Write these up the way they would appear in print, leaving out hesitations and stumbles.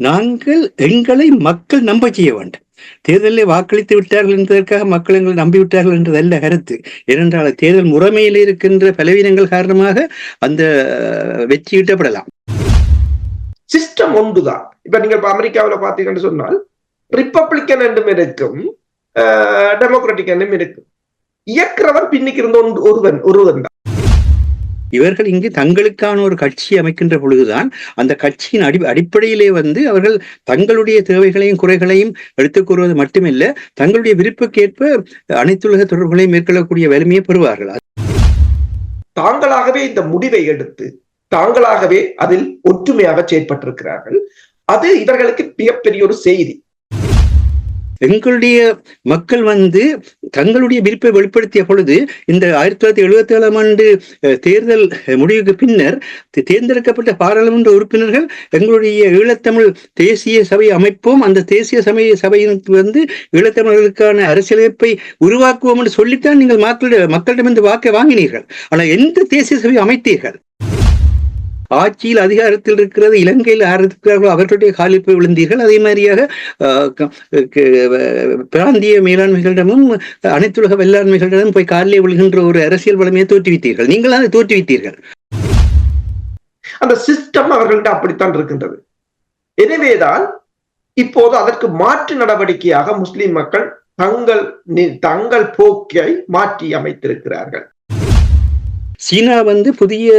நாங்கள் எங்களை மக்கள் நம்ப செய்ய வேண்டும். தேர்தலில் வாக்களித்து விட்டார்கள் என்பதற்காக மக்கள் எங்களை நம்பிவிட்டார்கள் என்றதல்ல கருத்து. ஏனென்றால் தேர்தல் முறைமையில் இருக்கின்ற பலவீனங்கள் காரணமாக அந்த வெற்றி ஈட்டப்படலாம். சிஸ்டம் ஒன்றுதான். இப்ப நீங்க அமெரிக்காவில் பார்த்தீங்கன்னு சொன்னால் ரிப்பப்ளிக்கன் என்றும் இருக்கும், டெமோக்ராட்டிக் என்றும் இருக்கும். இயக்கிறவர் பின்னிக்கு இருந்த ஒருவன் தான். இவர்கள் இங்கு தங்களுக்கான ஒரு கட்சி அமைக்கின்ற பொழுதுதான் அந்த கட்சியின் அடிப்படையிலே அவர்கள் தங்களுடைய தேவைகளையும் குறைகளையும் எடுத்துக் கூறுவது மட்டுமில்லை, தங்களுடைய விருப்பக்கேற்ப அனைத்துலக தொடர்புகளையும் மேற்கொள்ளக்கூடிய வலிமையை பெறுவார்கள். தாங்களாகவே இந்த முடிவை எடுத்து தாங்களாகவே அதில் ஒற்றுமையாக செயற்பட்டிருக்கிறார்கள். அது இவர்களுக்கு மிகப்பெரிய ஒரு செய்தி. எங்களுடைய மக்கள் தங்களுடைய விருப்பை வெளிப்படுத்திய பொழுது இந்த 1977 ஆண்டு தேர்தல் முடிவுக்கு பின்னர் தேர்ந்தெடுக்கப்பட்ட பாராளுமன்ற உறுப்பினர்கள் எங்களுடைய ஈழத்தமிழ் தேசிய சபை அமைப்போம், அந்த தேசிய சபையின் ஈழத்தமிழர்களுக்கான அரசியலமைப்பை உருவாக்குவோம் என்று சொல்லித்தான் நீங்கள் மக்களிடமிருந்து வாக்கை வாங்கினீர்கள். ஆனால் எந்த தேசிய சபை அமைத்தீர்கள்? ஆட்சியில் அதிகாரத்தில் இருக்கிறது இலங்கையில் ஆரம்பிக்கிறார்களோ அவர்களுடைய காலில் போய் விழுந்தீர்கள். அதே மாதிரியாக பிராந்திய மேலாண்மைகளிடமும் அனைத்துலக வெள்ளாண்மைகளிடம் போய் காலிலே விழுகின்ற ஒரு அரசியல் வலிமையை தோற்றுவித்தீர்கள். நீங்கள் அதை தோற்றுவித்தீர்கள். அந்த சிஸ்டம் அவர்கள்ட்ட அப்படித்தான் இருக்கின்றது. எனவேதான் இப்போது அதற்கு மாற்று நடவடிக்கையாக முஸ்லிம் மக்கள் தங்கள் போக்கை மாற்றி அமைத்திருக்கிறார்கள். சீனா புதிய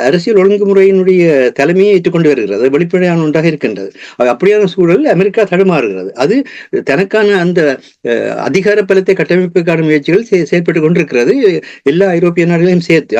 அரசியல் ஒழுங்குமுறையினுடைய தலைமையை ஏற்றுக்கொண்டு வருகிறது. வெளிப்படையான ஒன்றாக இருக்கின்றது. அப்படியான சூழலில் அமெரிக்கா தடுமாறுகிறது. அது தனக்கான அந்த அதிகார பலத்தை கட்டமைப்புக்கான முயற்சிகள் செயல்பட்டுக் கொண்டிருக்கிறது, எல்லா ஐரோப்பிய நாடுகளையும் சேர்த்து.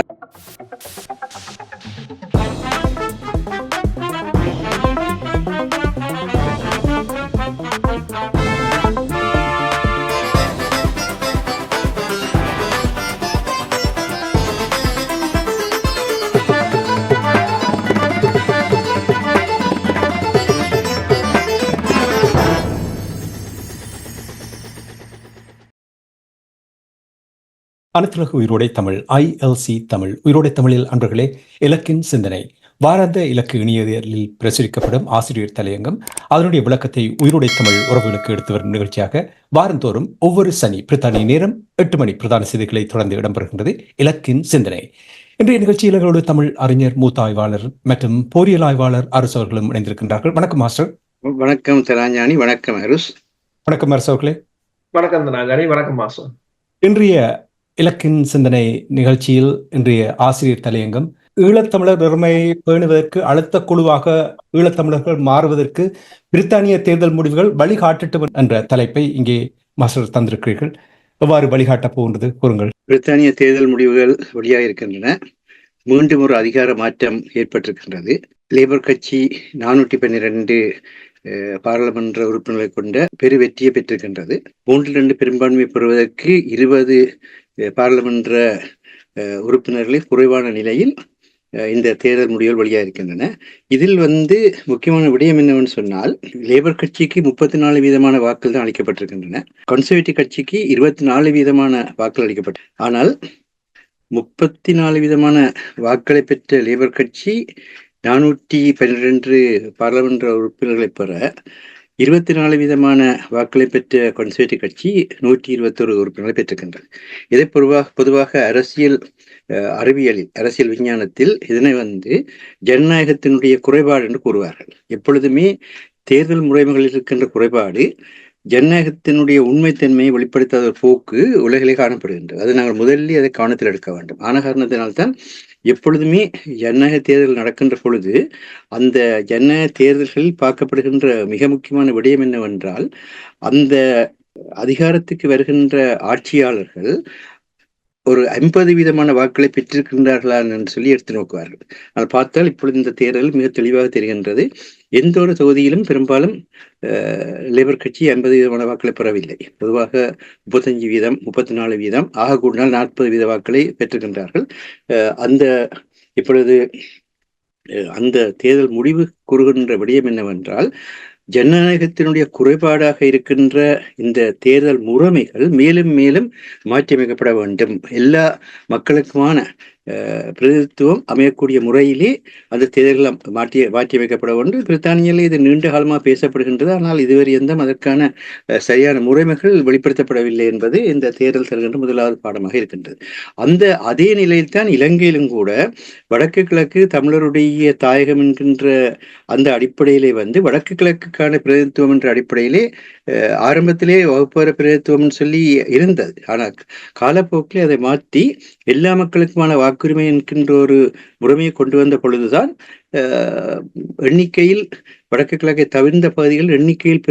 அனைத்துலக உயிரோடை தமிழ் ILC தமிழ் உயிரோடை தமிழில் அன்பர்களே, இலக்கின் சிந்தனை வாராந்த இலக்கு இணையதளில் பிரசுரிக்கப்படும் ஆசிரியர் தலையங்கம் அதனுடைய விளக்கத்தை உயிரோடை தமிழ் உறவுகளுக்கு எடுத்து வரும் நிகழ்ச்சியாக வாரந்தோறும் ஒவ்வொரு சனி பிரித்தானிய நேரம் 8 மணி பிரதான செய்திகளை தொடர்ந்து இடம்பெறுகின்றது இலக்கின் சிந்தனை. இன்றைய நிகழ்ச்சியில் எங்களோடு தமிழ் அறிஞர், மூத்த ஆய்வாளர் மற்றும் போரியல் ஆய்வாளர் அரசு அவர்களும் இணைந்திருக்கின்றார்கள். வணக்கம் மாஸ்டர். வணக்கம் தராஞானி. வணக்கம் அருஸ். வணக்கம் அரசு அவர்களே. வணக்கம் தராஞானி. வணக்கம் மாஸ்டர். இன்றைய இலக்கின் சிந்தனை நிகழ்ச்சியில் இன்றைய ஆசிரியர் தலையங்கம் ஈழத்தமிழர் பெருமையை பேணுவதற்கு அழுத்த குழுவாக ஈழத்தமிழர்கள் மாறுவதற்கு பிரித்தானிய தேர்தல் முடிவுகள் வழிகாட்டட்டும் என்ற தலைப்பை இங்கே மாஸ்டர் தந்திருக்கிறீர்கள். எவ்வாறு வழிகாட்டப் போகின்றது கூறுங்கள். பிரித்தானிய தேர்தல் முடிவுகள் வெளியாக இருக்கின்றன. மீண்டும் ஒரு அதிகார மாற்றம் ஏற்பட்டிருக்கின்றது. லேபர் கட்சி 412 பாராளுமன்ற உறுப்பினர்களை கொண்ட பெரு வெற்றியை பெற்றிருக்கின்றது. 3-2 பெரும்பான்மை பெறுவதற்கு 20 பாராளுமன்ற உறுப்பினர்களை குறைவான நிலையில் இந்த தேர்தல் முடிவுகள் வெளியாக இருக்கின்றன. இதில் முக்கியமான விடயம் என்னவென்று சொன்னால், லேபர் கட்சிக்கு 34% வாக்குகள் தான் அளிக்கப்பட்டிருக்கின்றன. கன்சர்வேட்டிவ் கட்சிக்கு 24% வாக்குகள் அளிக்கப்பட்ட. ஆனால் 34% வாக்களை பெற்ற லேபர் கட்சி 412 பாராளுமன்ற உறுப்பினர்களை பெற 24% வாக்களை பெற்ற கன்சர்வேட்டிவ் கட்சி 121 உறுப்பினர்களை பெற்றிருக்கின்றது. இதை பொதுவாக அரசியல் அறிவியலில், அரசியல் விஞ்ஞானத்தில் இதனை ஜனநாயகத்தினுடைய குறைபாடு என்று கூறுவார்கள். எப்பொழுதுமே தேர்தல் முறைமைகளில் இருக்கின்ற குறைபாடு ஜனநாயகத்தினுடைய உண்மைத்தன்மையை வெளிப்படுத்தாத ஒரு போக்கு உலகிலே காணப்படுகின்றது. அது நாங்கள் முதலில் அதை கவனத்தில் எடுக்க வேண்டும். ஆன காரணத்தினால்தான் எப்பொழுதுமே ஜனநாயக தேர்தல் நடக்கின்ற பொழுது அந்த ஜனநாயக தேர்தல்களில் பார்க்கப்படுகின்ற மிக முக்கியமான விடயம் என்னவென்றால், அந்த அதிகாரத்துக்கு வருகின்ற ஆட்சியாளர்கள் ஒரு 50% வாக்களை பெற்றிருக்கின்றார்களா என்று சொல்லி எடுத்து நோக்குவார்கள். ஆனால் பார்த்தால் இப்பொழுது இந்த தேர்தல் மிக தெளிவாக தெரிகின்றது. எந்த ஒரு தொகுதியிலும் பெரும்பாலும் லேபர் கட்சி 50% வாக்களை பெறவில்லை. பொதுவாக 35%, 34%, ஆக கூடினால் 40% வாக்களை பெற்றிருக்கின்றார்கள். இப்பொழுது அந்த தேர்தல் முடிவு கூறுகின்ற விடயம் என்னவென்றால், ஜனநாயகத்தினுடைய குறைபாடாக இருக்கின்ற இந்த தேர்தல் முறைமைகள் மேலும் மேலும் மாற்றியமைக்கப்பட வேண்டும். எல்லா மக்களுக்குமான பிரதிநிதித்துவம் அமையக்கூடிய முறையிலே அந்த தேர்தல் மாற்றியமைக்கப்பட ஒன்று. பிரித்தானியாவில் இது நீண்ட காலமாக பேசப்படுகின்றது. ஆனால் இதுவரை எந்த அதற்கான சரியான முறைமைகள் வெளிப்படுத்தப்படவில்லை என்பது இந்த தேர்தல் தருகின்ற முதலாவது பாடமாக இருக்கின்றது. அதே நிலையில்தான் இலங்கையிலும் கூட வடக்கு கிழக்கு தமிழருடைய தாயகம் என்கின்ற அந்த அடிப்படையிலே வடக்கு கிழக்குக்கான பிரதிநிதித்துவம் என்ற அடிப்படையிலே ஆரம்பத்திலே வகுப்பற பிரதிநிதித்துவம் சொல்லி இருந்தது. ஆனால் காலப்போக்கில் அதை மாற்றி எல்லா மக்களுக்குமான வாக்குரிமை என்கின்ற ஒரு முறைமையை கொண்டு வந்த பொழுதுதான் எண்ணிக்கையில் வடக்கு கிழக்கை தவிர்ந்த பகுதிகள் எண்ணிக்கையில்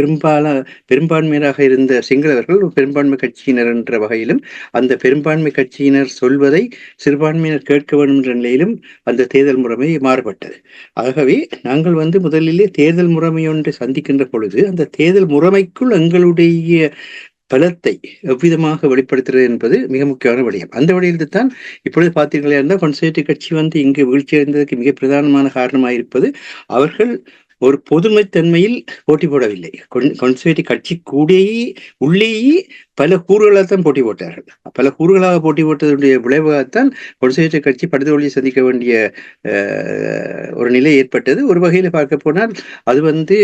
பெரும்பான்மையராக இருந்த சிங்களவர்கள் பெரும்பான்மை கட்சியினர் என்ற வகையிலும் அந்த பெரும்பான்மை கட்சியினர் சொல்வதை சிறுபான்மையினர் கேட்க வேண்டும் என்ற நிலையிலும் அந்த தேர்தல் முறைமை மாறுபட்டது. ஆகவே நாங்கள் முதலிலே தேர்தல் முறைமை ஒன்றை சந்திக்கின்ற பொழுது அந்த தேர்தல் முறைமைக்குள் எங்களுடைய பலத்தை எவ்விதமாக வெளிப்படுத்துறது என்பது மிக முக்கியமான விடயம். அந்த விடயத்தில் தான் இப்பொழுது பார்த்தீர்களே இருந்தால் கன்சர்வேட்டிவ் கட்சி இங்கு வீழ்ச்சி அடைந்ததற்கு மிக பிரதானமான காரணமாக இருப்பது அவர்கள் ஒரு பொதுமைத்தன்மையில் போட்டி போடவில்லை. கன்சர்வேட்டிவ் கட்சி உள்ளேயே பல கூறுகளாக தான் போட்டி போட்டார்கள். பல கூறுகளாக போட்டி போட்டதனுடைய விளைவாகத்தான் கன்சர்வேட்டிவ் கட்சி படுதோல்வியை சந்திக்க வேண்டிய ஒரு நிலை ஏற்பட்டது. ஒரு வகையில் பார்க்க போனால் அது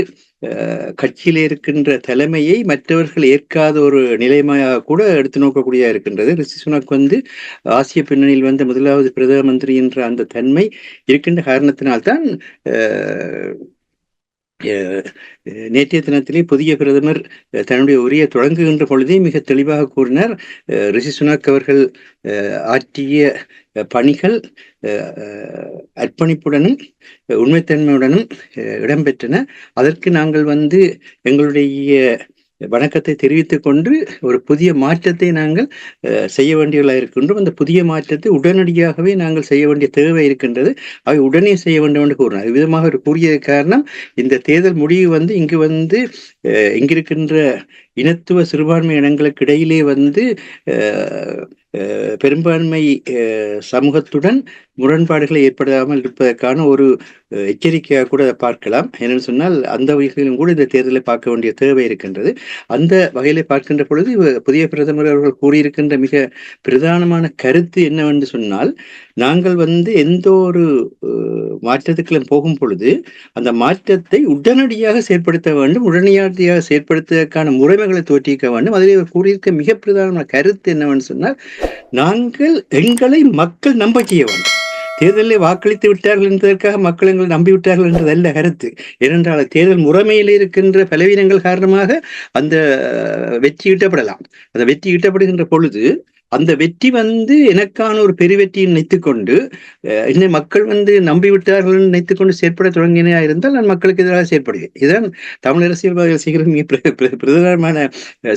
கட்சியில் இருக்கின்ற தலைமையை மற்றவர்கள் ஏற்காத ஒரு நிலைமையாக கூட எடுத்து நோக்கக்கூடியதாக இருக்கின்றது. ரிஷி சுனக் ஆசிய பின்னணியில் முதலாவது பிரதம மந்திரி என்ற அந்த தன்மை இருக்கின்ற காரணத்தினால்தான் நேற்றைய தினத்திலே புதிய பிரதமர் தன்னுடைய உரையை தொடங்குகின்ற பொழுதே மிக தெளிவாக கூறினார், ரிஷி சுனக் அவர்கள் ஆற்றிய பணிகள் அர்ப்பணிப்புடனும் உண்மைத்தன்மையுடனும் இடம்பெற்றன. அதற்கு நாங்கள் எங்களுடைய வணக்கத்தை தெரிவித்துக் கொண்டு ஒரு புதிய மாற்றத்தை நாங்கள் செய்ய வேண்டியவர்களாக இருக்கின்றோம். அந்த புதிய மாற்றத்தை உடனடியாகவே நாங்கள் செய்ய வேண்டிய தேவை இருக்கின்றது. அவை உடனே செய்ய வேண்டும் என்று கூறினார். விதமாக கூறிய காரணம் இந்த தேர்தல் முடிவு இங்கு இங்கிருக்கின்ற இனத்துவ சிறுபான்மை இனங்களுக்கு இடையிலே பெரும்பான்மை சமூகத்துடன் முரண்பாடுகளை ஏற்படாமல் இருப்பதற்கான ஒரு எச்சரிக்கையாக கூட பார்க்கலாம். என்னென்னு சொன்னால் அந்த வகையிலும் கூட இந்த தேர்தலை பார்க்க வேண்டிய தேவை இருக்கின்றது. அந்த வகையில பார்க்கின்ற பொழுது புதிய பிரதமர் அவர்கள் கூறியிருக்கின்ற மிக பிரதானமான கருத்து என்னவென்று சொன்னால், நாங்கள் எந்த ஒரு மாற்றத்துக்களும் போகும் பொழுது அந்த மாற்றத்தை உடனடியாக செயற்படுத்த வேண்டும், உடனடியாக செயற்படுத்துவதற்கான முறைமைகளை தோற்றிக்க வேண்டும். அதில் கூறியிருக்க மிக பிரதானமான கருத்து என்னவென்று சொன்னால், நாங்கள் எங்களை மக்கள் நம்ப செய்ய வேண்டும். தேர்தலில் வாக்களித்து விட்டார்கள் என்பதற்காக மக்கள் எங்களை நம்பிவிட்டார்கள் என்றதல்ல கருத்து. ஏனென்றால் தேர்தல் முறைமையில் இருக்கின்ற பலவீனங்கள் காரணமாக அந்த வெற்றி ஈட்டப்படலாம். அந்த வெற்றி ஈட்டப்படுகின்ற பொழுது அந்த வெற்றி எனக்கான ஒரு பெருவெற்றியை நினைத்துக்கொண்டு என்னை மக்கள் நம்பிவிட்டார்கள் நினைத்துக்கொண்டு செயற்பட தொடங்கினா இருந்தால் நான் மக்களுக்கு எதிராக செயற்படுவேன். இதுதான் தமிழ் அரசியல்வாதிகள் செய்கிற மிக பிரதானமான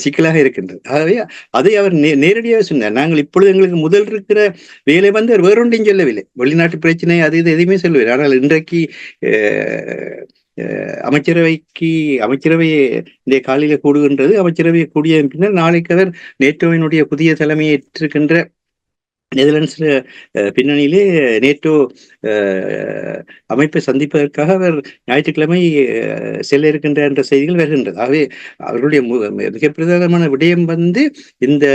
சிக்கலாக இருக்கின்றது. ஆகவே அதை அவர் நேரடியாக சொன்னார். நாங்கள் இப்பொழுது எங்களுக்கு முதல் இருக்கிற வேலை அவர் வேறொன்றையும் சொல்லவில்லை. வெளிநாட்டு பிரச்சனை அது இது எதுவுமே சொல்லவில்லை. ஆனால் இன்றைக்கு அமைச்சரவை இந்த காலையில கூடுகின்றது. அமைச்சரவை கூடிய பின்னர் நாளைக்கு அவர் நேட்டோவினுடைய புதிய தலைமையை ஏற்றிருக்கின்ற நெதர்லாண்ட்ஸ்ல பின்னணியிலே நேட்டோ அமைப்பை சந்திப்பதற்காக அவர் ஞாயிற்றுக்கிழமை செல்ல இருக்கின்ற என்ற செய்திகள் வருகின்றது. ஆகவே அவர்களுடைய மிக பிரதானமான விடயம் இந்த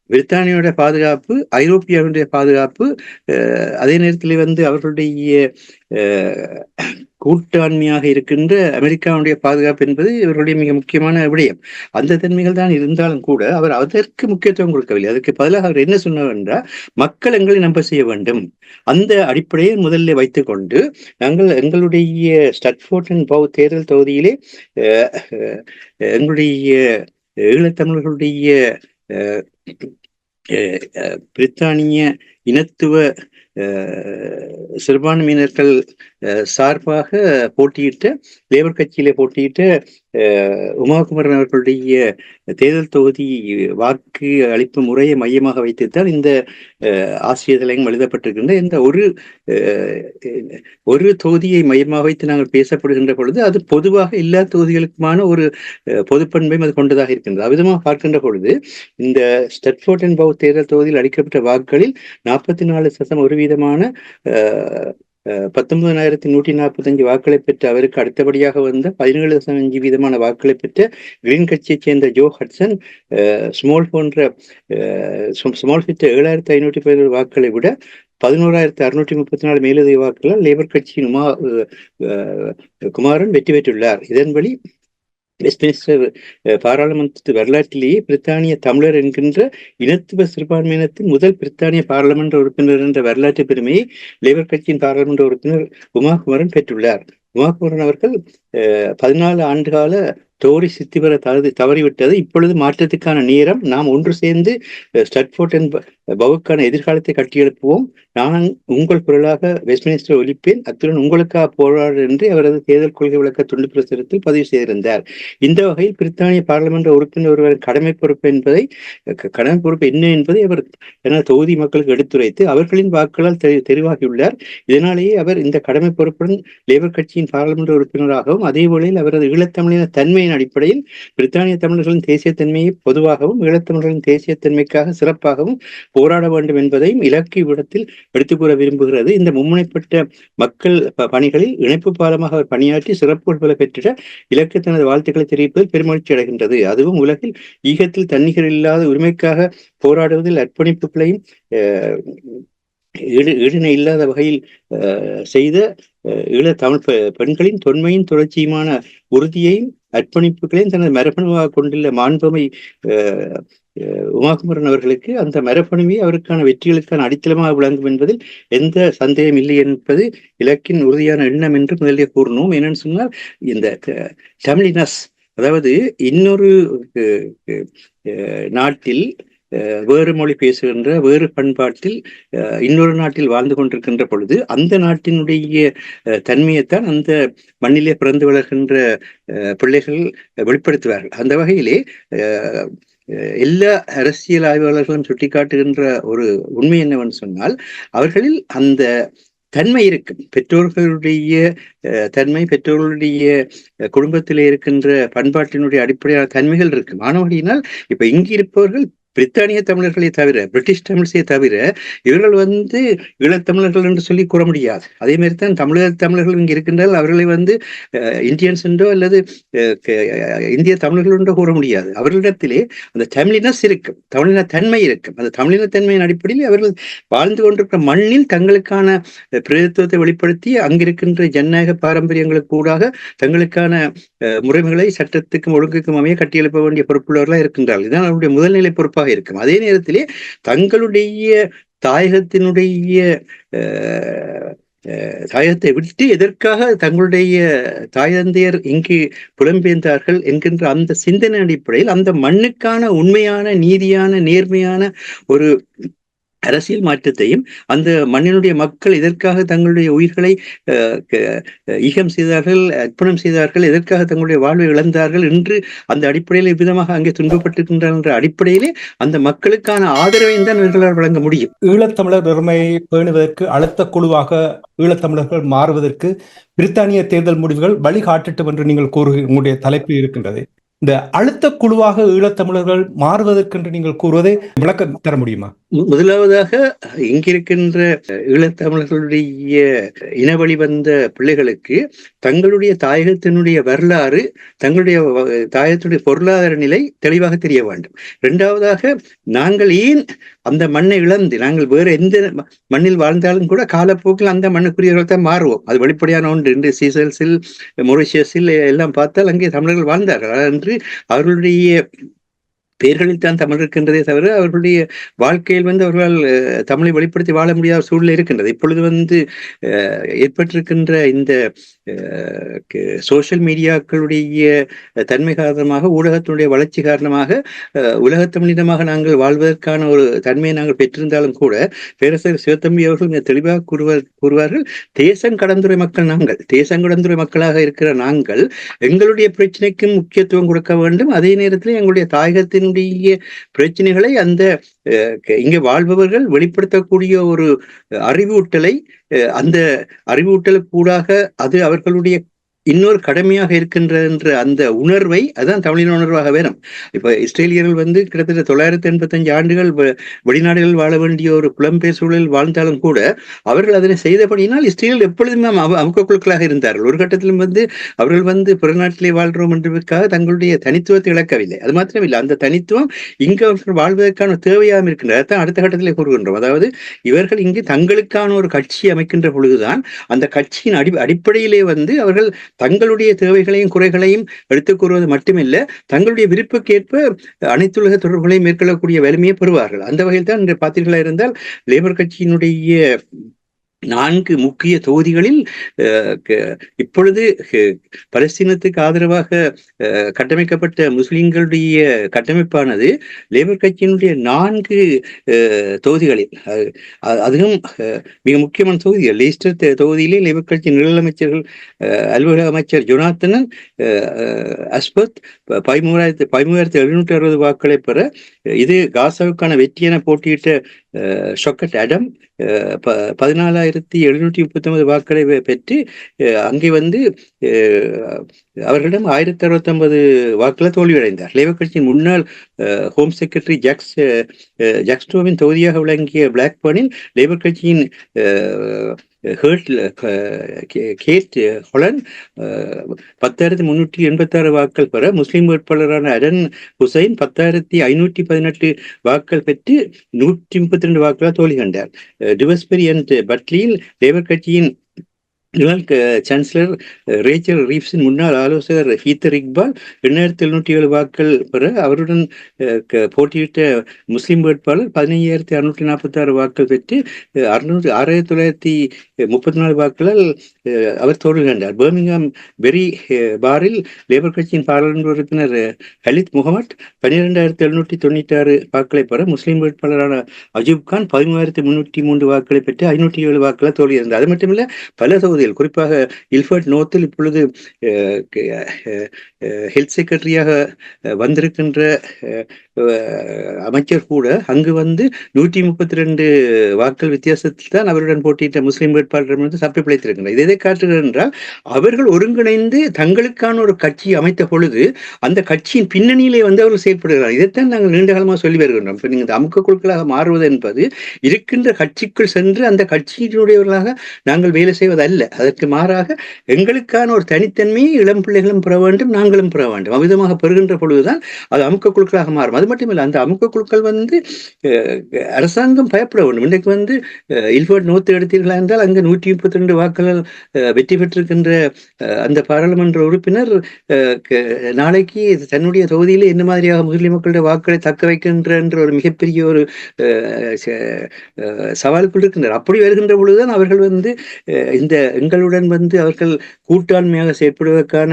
பிரித்தானியோட பாதுகாப்பு, ஐரோப்பியாவுடைய பாதுகாப்பு, அதே நேரத்தில் அவர்களுடைய கூட்டாண்மையாக இருக்கின்ற அமெரிக்காவுடைய பாதுகாப்பு என்பது இவர்களுடைய மிக முக்கியமான விடயம். அந்த தன்மைகள் தான் இருந்தாலும் கூட அவர் அதற்கு முக்கியத்துவம் கொடுக்கவில்லை. அதற்கு பதிலாக அவர் என்ன சொன்னார் என்றால், மக்கள் எங்களை நம்ப செய்ய வேண்டும். அந்த அடிப்படையை முதலில் வைத்துக் கொண்டு நாங்கள் எங்களுடைய ஸ்டட்ஃபோர்ட் அண்ட் பவ் தேர்தல் தொகுதியிலே எங்களுடைய ஈழத்தமிழர்களுடைய பிரித்தானிய இனத்துவ சிறுபான்மையினர்கள் சார்பாக போட்டியிட்ட லேபர் கட்சியிலே போட்டியிட்ட உமாகுமரன் அவர்களுடைய தேர்தல் தொகுதி வாக்கு அளிப்பு முறையை மையமாக வைத்துத்தான் இந்த ஆசிரியர் தலையம் எழுதப்பட்டிருக்கின்ற இந்த ஒரு தொகுதியை மையமாக வைத்து நாங்கள் பேசப்படுகின்ற பொழுது அது பொதுவாக எல்லா தொகுதிகளுக்குமான ஒரு பொதுப்பண்பையும் அது கொண்டதாக இருக்கின்றது. அவ்விதமாக பார்க்கின்ற பொழுது இந்த ஸ்டட்ஃபோர்ட் அண்ட் பவ் தேர்தல் தொகுதியில் அளிக்கப்பட்ட வாக்குகளில் 44% ஒரு வீதமான 19,145 வாக்களை பெற்ற அவருக்கு அடுத்தபடியாக வந்த 17.5% வாக்களை பெற்ற கிரீன் கட்சியைச் சேர்ந்த ஜோ ஹட்சன் ஸ்மால் பெற்ற 7,511 வாக்களை விட 11,634 மேலதிக வாக்குகளால் லேபர் கட்சியின் குமாரன் வெற்றி பெற்றுள்ளார். இதன்படி வெஸ்ட்மினிஸ்டர் பாராளுமன்ற வரலாற்றிலேயே பிரித்தானிய தமிழர் என்கின்ற இனத்துவ சிறுபான்மையினத்தின் முதல் பிரித்தானிய பாராளுமன்ற உறுப்பினர் என்ற வரலாற்று பெருமையை லேபர் கட்சியின் பாராளுமன்ற உறுப்பினர் உமாகுமரன் பெற்றுள்ளார். உமாகுமரன் அவர்கள் 14 ஆண்டுகால தோரி சித்தி பெற தவறிவிட்டது. இப்பொழுது மாற்றத்துக்கான நேரம். நாம் ஒன்று சேர்ந்து ஸ்டட்ஃபோர்ட் பவுக்கான எதிர்காலத்தை கட்டியெழுப்புவோம். நான் உங்கள் குரலாக வெஸ்ட்மினிஸ்டர் ஒலிப்பேன், அத்துடன் உங்களுக்காக போராடு என்று அவரது தேர்தல் கொள்கை விளக்க துண்டு பிரசுரத்தில் பதிவு செய்திருந்தார். இந்த வகையில் பிரித்தானிய பாராளுமன்ற உறுப்பினர் ஒருவரின் கடமை பொறுப்பு என்ன என்பதை அவர் எனது தொகுதி மக்களுக்கு எடுத்துரைத்து அவர்களின் வாக்குகளால் தெரிவாகியுள்ளார். இதனாலேயே அவர் இந்த கடமை பொறுப்புடன் லேபர் கட்சியின் பாராளுமன்ற உறுப்பினராகவும் அதே வேளையில் அவரது ஈழத்தமிழின தன்மையின் அடிப்படையில் பிரித்தானிய தமிழர்களின் தேசியத்தன்மையை பொதுவாகவும் ஈழத்தமிழர்களின் தேசியத்தன்மைக்காக சிறப்பாகவும் போராட வேண்டும் என்பதையும் இலக்கு விடத்தில் எடுத்துக் கூற விரும்புகிறது. இந்த மும்முனைப்பட்ட மக்கள் பணிகளில் இணைப்பு பாலமாக அவர் பணியாற்றி சிறப்பு பல பெற்றிட இலக்கு தனது வாழ்த்துக்களை தெரிவிப்பதில் பெருமகிழ்ச்சி அடைகின்றது. அதுவும் உலகில் ஈகத்தில் தன்னிகர் இல்லாத உரிமைக்காக போராடுவதில் அர்ப்பணிப்புகளையும் ஈடிணை இல்லாத வகையில் செய்த ஈழ தமிழ் பெண்களின் தொன்மையின் தொடர்ச்சியுமான உறுதியையும் அர்ப்பணிப்புகளையும் தனது மரபணுவாக கொண்டுள்ள மாண்புமை உமாகுமரன் அவர்களுக்கு அந்த மரபணுவை அவருக்கான வெற்றிகளுக்கான அடித்தளமாக விளங்கும் என்பதில் எந்த சந்தேகம் இல்லை என்பது இலக்கின் உறுதியான எண்ணம் என்று முதலில் கூறணும். என்னன்னு சொன்னால், இந்த தமிழினஸ், அதாவது இன்னொரு நாட்டில் வேறு மொழி பேசுகின்ற வேறு பண்பாட்டில் இன்னொரு நாட்டில் வாழ்ந்து கொண்டிருக்கின்ற பொழுது அந்த நாட்டினுடைய தன்மையைத்தான் அந்த மண்ணிலே பிறந்து வளர்கின்ற பிள்ளைகள் வெளிப்படுத்துவார்கள். அந்த வகையிலே எல்லா அரசியல் ஆய்வாளர்களும் சுட்டிக்காட்டுகின்ற ஒரு உண்மை என்னவென்று சொன்னால், அவர்களில் அந்த தன்மை இருக்கும். பெற்றோர்களுடைய தன்மை, பெற்றோர்களுடைய குடும்பத்திலே இருக்கின்ற பண்பாட்டினுடைய அடிப்படையான தன்மைகள் இருக்கும். ஆனவழியினால் இப்ப இங்கு இருப்பவர்கள் பிரித்தானிய தமிழர்களை தவிர, பிரிட்டிஷ் தமிழ்ஸை தவிர இவர்கள் ஈழத்தமிழர்கள் என்று சொல்லி கூற முடியாது. அதே மாதிரி தான் தமிழர்கள் இங்கு இருக்கின்றால் அவர்களை இந்தியன்ஸ் என்றோ அல்லது இந்திய தமிழர்கள் என்றோ கூற முடியாது. அவர்களிடத்திலே அந்த தமிழினஸ் இருக்கும், தமிழின தன்மை இருக்கும். அந்த தமிழின தன்மையின் அடிப்படையில் அவர்கள் வாழ்ந்து கொண்டிருக்கிற மண்ணில் தங்களுக்கான பிரதித்துவத்தை வெளிப்படுத்தி அங்கிருக்கின்ற ஜனநாயக பாரம்பரியங்களுக்கு கூடாக தங்களுக்கான முறைமைகளை சட்டத்துக்கும் ஒழுங்குக்கும் அமைய கட்டியெழுப்ப வேண்டிய பொறுப்புள்ளவர்களாக இருக்கின்றார்கள். இதுதான் அவருடைய முதல்நிலை பொறுப்பாக இருக்கும். அதே நேரத்திலே தங்களுடைய தாயகத்தினுடைய தாயகத்தை விட்டு எதற்காக தங்களுடைய தாயந்தையர் இங்கு புலம்பெயர்ந்தார்கள் என்கின்ற அந்த சிந்தனை அடிப்படையில் அந்த மண்ணுக்கான உண்மையான, நீதியான, நேர்மையான ஒரு அரசியல் மாற்றத்தையும், அந்த மண்ணினுடைய மக்கள் எதற்காக தங்களுடைய உயிர்களை ஈகம் செய்தார்கள், அர்ப்பணம் செய்தார்கள், எதற்காக தங்களுடைய வாழ்வை இழந்தார்கள் என்று அந்த அடிப்படையில் இவ்விதமாக அங்கே துன்பப்பட்டிருக்கின்றார்கள் என்ற அடிப்படையிலே அந்த மக்களுக்கான ஆதரவையும் தான் இவர்களால் வழங்க முடியும். ஈழத்தமிழர் உரிமையை பேணுவதற்கு அழுத்த குழுவாக ஈழத்தமிழர்கள் மாறுவதற்கு பிரித்தானிய தேர்தல் முடிவுகள் வழிகாட்டட்டும் என்று நீங்கள் உங்களுடைய தலைப்பு இருக்கின்றது. இந்த அழுத்த குழுவாக ஈழத்தமிழர்கள் மாறுவதற்கென்று நீங்கள் கூறுவதை விளக்கம் தர முடியுமா? முதலாவதாக இங்கிருக்கின்ற ஈழத்தமிழர்களுடைய இனவழி வந்த பிள்ளைகளுக்கு தங்களுடைய தாயகத்தினுடைய வரலாறு, தங்களுடைய தாயகத்தினுடைய பொருளாதார நிலை தெளிவாக தெரிய வேண்டும். இரண்டாவதாக, நாங்கள் ஏன் அந்த மண்ணை இழந்து நாங்கள் வேறு எந்த மண்ணில் வாழ்ந்தாலும் கூட காலப்போக்கில் அந்த மண்ணுக்குரியவர்கள் தான் மாறுவோம். அது வெளிப்படையான ஒன்று. இன்று சீசல்ஸில், மொரிஷியஸில் எல்லாம் பார்த்தால் அங்கே தமிழர்கள் வாழ்ந்தார்கள். என்று அவர்களுடைய பெயர்களில் தான் தமிழ் இருக்கின்றதே தவிர அவர்களுடைய வாழ்க்கையில் அவர்களால் தமிழை வெளிப்படுத்தி வாழ முடியாத சூழ்நிலை இருக்கின்றது. இப்பொழுது ஏற்பட்டிருக்கின்ற இந்த சோசியல் மீடியாக்களுடைய தன்மை காரணமாக, ஊடகத்தினுடைய வளர்ச்சி காரணமாக உலகத்தமிழினமாக நாங்கள் வாழ்வதற்கான ஒரு தன்மையை நாங்கள் பெற்றிருந்தாலும் கூட பேரரசர் சிவத்தம்பி அவர்கள் தெளிவாக கூறுவார்கள், தேசம் கடந்துரை மக்கள் நாங்கள், தேசம் கடந்துரை மக்களாக இருக்கிற நாங்கள் எங்களுடைய பிரச்சனைக்கும் முக்கியத்துவம் கொடுக்க வேண்டும். அதே நேரத்தில் எங்களுடைய தாயகத்தின் பிரச்சனைகளை அந்த இங்கே வாழ்பவர்கள் வெளிப்படுத்தக்கூடிய ஒரு அறிவூட்டலை, அந்த அறிவூட்டலுக்கூடாக அது அவர்களுடைய பிரச்சனைகளை, அந்த தாயகத்தினுடைய பிரச்சனைகளை, அந்த இங்கே வாழ்பவர்கள் வெளிப்படுத்தக்கூடிய ஒரு அறிவூட்டலை, அந்த அறிவூட்டலுக்கூடாக அது அவர்களுடைய பிரச்சனைகளை, அந்த அறிவூட்டலுக்கூடாக அது அவர்களுடைய இன்னொரு கடமையாக இருக்கின்ற அந்த உணர்வை, அதான் தமிழின உணர்வாக வேணும். இப்ப இஸ்ரேலியர்கள் வந்து கிட்டத்தட்ட 985 ஆண்டுகள் வெளிநாடுகளில் வாழ வேண்டிய ஒரு புலம்பெயர் சூழலில் வாழ்ந்தாலும் கூட அவர்கள் அதனை செய்தபடியினால் இஸ்ரேல் எப்பொழுதுமே அமுக்கக்குழுக்களாக இருந்தார்கள். ஒரு கட்டத்திலும் வந்து அவர்கள் வந்து பிறநாட்டிலே வாழ்றோம் என்பதற்காக தங்களுடைய தனித்துவத்தை இழக்கவில்லை. அது மாத்திரமில்லை, அந்த தனித்துவம் இங்கு அவர்கள் வாழ்வதற்கான தேவையாக இருக்கின்றது. அதான் அடுத்த கட்டத்திலே கூறுகின்றோம். அதாவது இவர்கள் இங்கு தங்களுக்கான ஒரு கட்சி அமைக்கின்ற பொழுதுதான் அந்த கட்சியின் அடிப்படையிலே வந்து அவர்கள் தங்களுடைய தேவைகளையும் குறைகளையும் எடுத்துக் கூறுவது மட்டுமில்லை, தங்களுடைய விருப்பக்கேற்ப அனைத்துலக தொடர்புகளையும் மேற்கொள்ளக்கூடிய வலிமையை பெறுவார்கள். அந்த வகையில் தான் இன்று பார்த்தீர்களா இருந்தால் லேபர் கட்சியினுடைய 4 முக்கிய தொகுதிகளில் இப்பொழுது பலஸ்தீனத்துக்கு ஆதரவாக கட்டமைக்கப்பட்ட முஸ்லிம்களுடைய கட்டமைப்பானது லேபர் கட்சியினுடைய 4 தொகுதிகளில், அதுவும் மிக முக்கியமான தொகுதிகள். லீஸ்டர் தொகுதியிலே லேபர் கட்சி நிழல் அமைச்சர்கள் அலுவலக அமைச்சர் ஜொனாத்தன் அஸ்பத் 13,760 வாக்களை பெற, இது காசாவுக்கான வெற்றி என போட்டியிட்ட ஷொக்கட் அடம் 14,739 வாக்களை பெற்று அங்கே வந்து அவர்களிடம் 1,069 வாக்குல தோல்வியடைந்தார். லேபர் கட்சியின் முன்னாள் ஹோம் செக்ரட்டரி ஜாக்ஸ்டோவின் தொகுதியாக விளங்கிய பிளாக்பர்னில் லேபர் கட்சியின் கேட் ஹொலன் 10,386 வாக்கள் பெற, முஸ்லிம் வேட்பாளரான அடன் ஹுசைன் 10,518 வாக்கள் பெற்று 132 வாக்களால் தோல்வி கண்டார். டிவஸ்பெரி அண்ட் பட்லியில் லேபர் கட்சியின் சான்சலர் ரேச்சல் ரீப்ஸின் முன்னாள் ஆலோசகர் ஹீத்தர் இக்பால் 8,707 வாக்கள் பெற, அவருடன் போட்டியிட்ட முஸ்லிம் வேட்பாளர் 15,646 வாக்கள் பெற்று 6,934 வாக்களால் அவர் தோல்வி கண்டார். பர்மிங்ஹாம் பெரி பாரில் லேபர் கட்சியின் பாராளுமன்ற உறுப்பினர் ஹலித் முகமட் 12,796 வாக்களை பெற, முஸ்லிம் வேட்பாளரான அஜூப் கான் 13,303 வாக்களை பெற்று 507 வாக்களால் தோல்வி இருந்தார். அது மட்டுமில்லை, பல தொகுதிகள், குறிப்பாக இல்ஃபர்ட் நோர்த்தில் இப்பொழுது ஹெல்த் செக்ரட்டரியாக வந்திருக்கின்ற அமைச்சர் கூட அங்கு வந்து 132 வாக்கள் வித்தியாசத்தில் தான் அவருடன் போட்டியிட்ட முஸ்லிம் வேட்பாளர் வந்து தப்பி பிழைத்திருக்கின்றனர். இதை காட்டுகிறது என்றால் அவர்கள் ஒருங்கிணைந்து தங்களுக்கான ஒரு கட்சி அமைத்த பொழுது அந்த கட்சியின் பின்னணியிலே வந்து அவர்கள் செயல்படுகிறார். இதைத்தான் நாங்கள் நீண்ட காலமாக சொல்லி வருகின்றோம். இப்போ நீங்கள் அமுக்க குழுக்களாக மாறுவது என்பது இருக்கின்ற கட்சிக்குள் சென்று அந்த கட்சியினுடையவர்களாக நாங்கள் வேலை செய்வதல்ல. அதற்கு மாறாக எங்களுக்கான ஒரு தனித்தன்மையை இளம் பிள்ளைகளும் பெற வேண்டும், நாங்களும் பெற வேண்டும். அவ்விதமாக பெறுகின்ற பொழுதுதான் அது அமுக்க குழுக்களாக மாறும். அது மட்டுமில்லை, அந்த அமுக்க குழுக்கள் வந்து அரசாங்கம் பயப்பட வேண்டும். இன்றைக்கு வந்து இல்ஃபர்ட் நோர்த் எடுத்தீர்களா என்றால் அங்கு 132 வாக்குகள் வெற்றி பெற்றிருக்கின்ற அந்த பாராளுமன்ற உறுப்பினர் நாளைக்கு தன்னுடைய தொகுதியிலே என்ன மாதிரியாக முஸ்லிம் மக்களுடைய வாக்களை தக்க வைக்கின்ற என்ற ஒரு மிகப்பெரிய ஒரு சவாலுக்குள் இருக்கின்றனர். அப்படி வருகின்ற பொழுதுதான் அவர்கள் வந்து இந்த எங்களுடன் வந்து அவர்கள் கூட்டாண்மையாக செயற்படுவதற்கான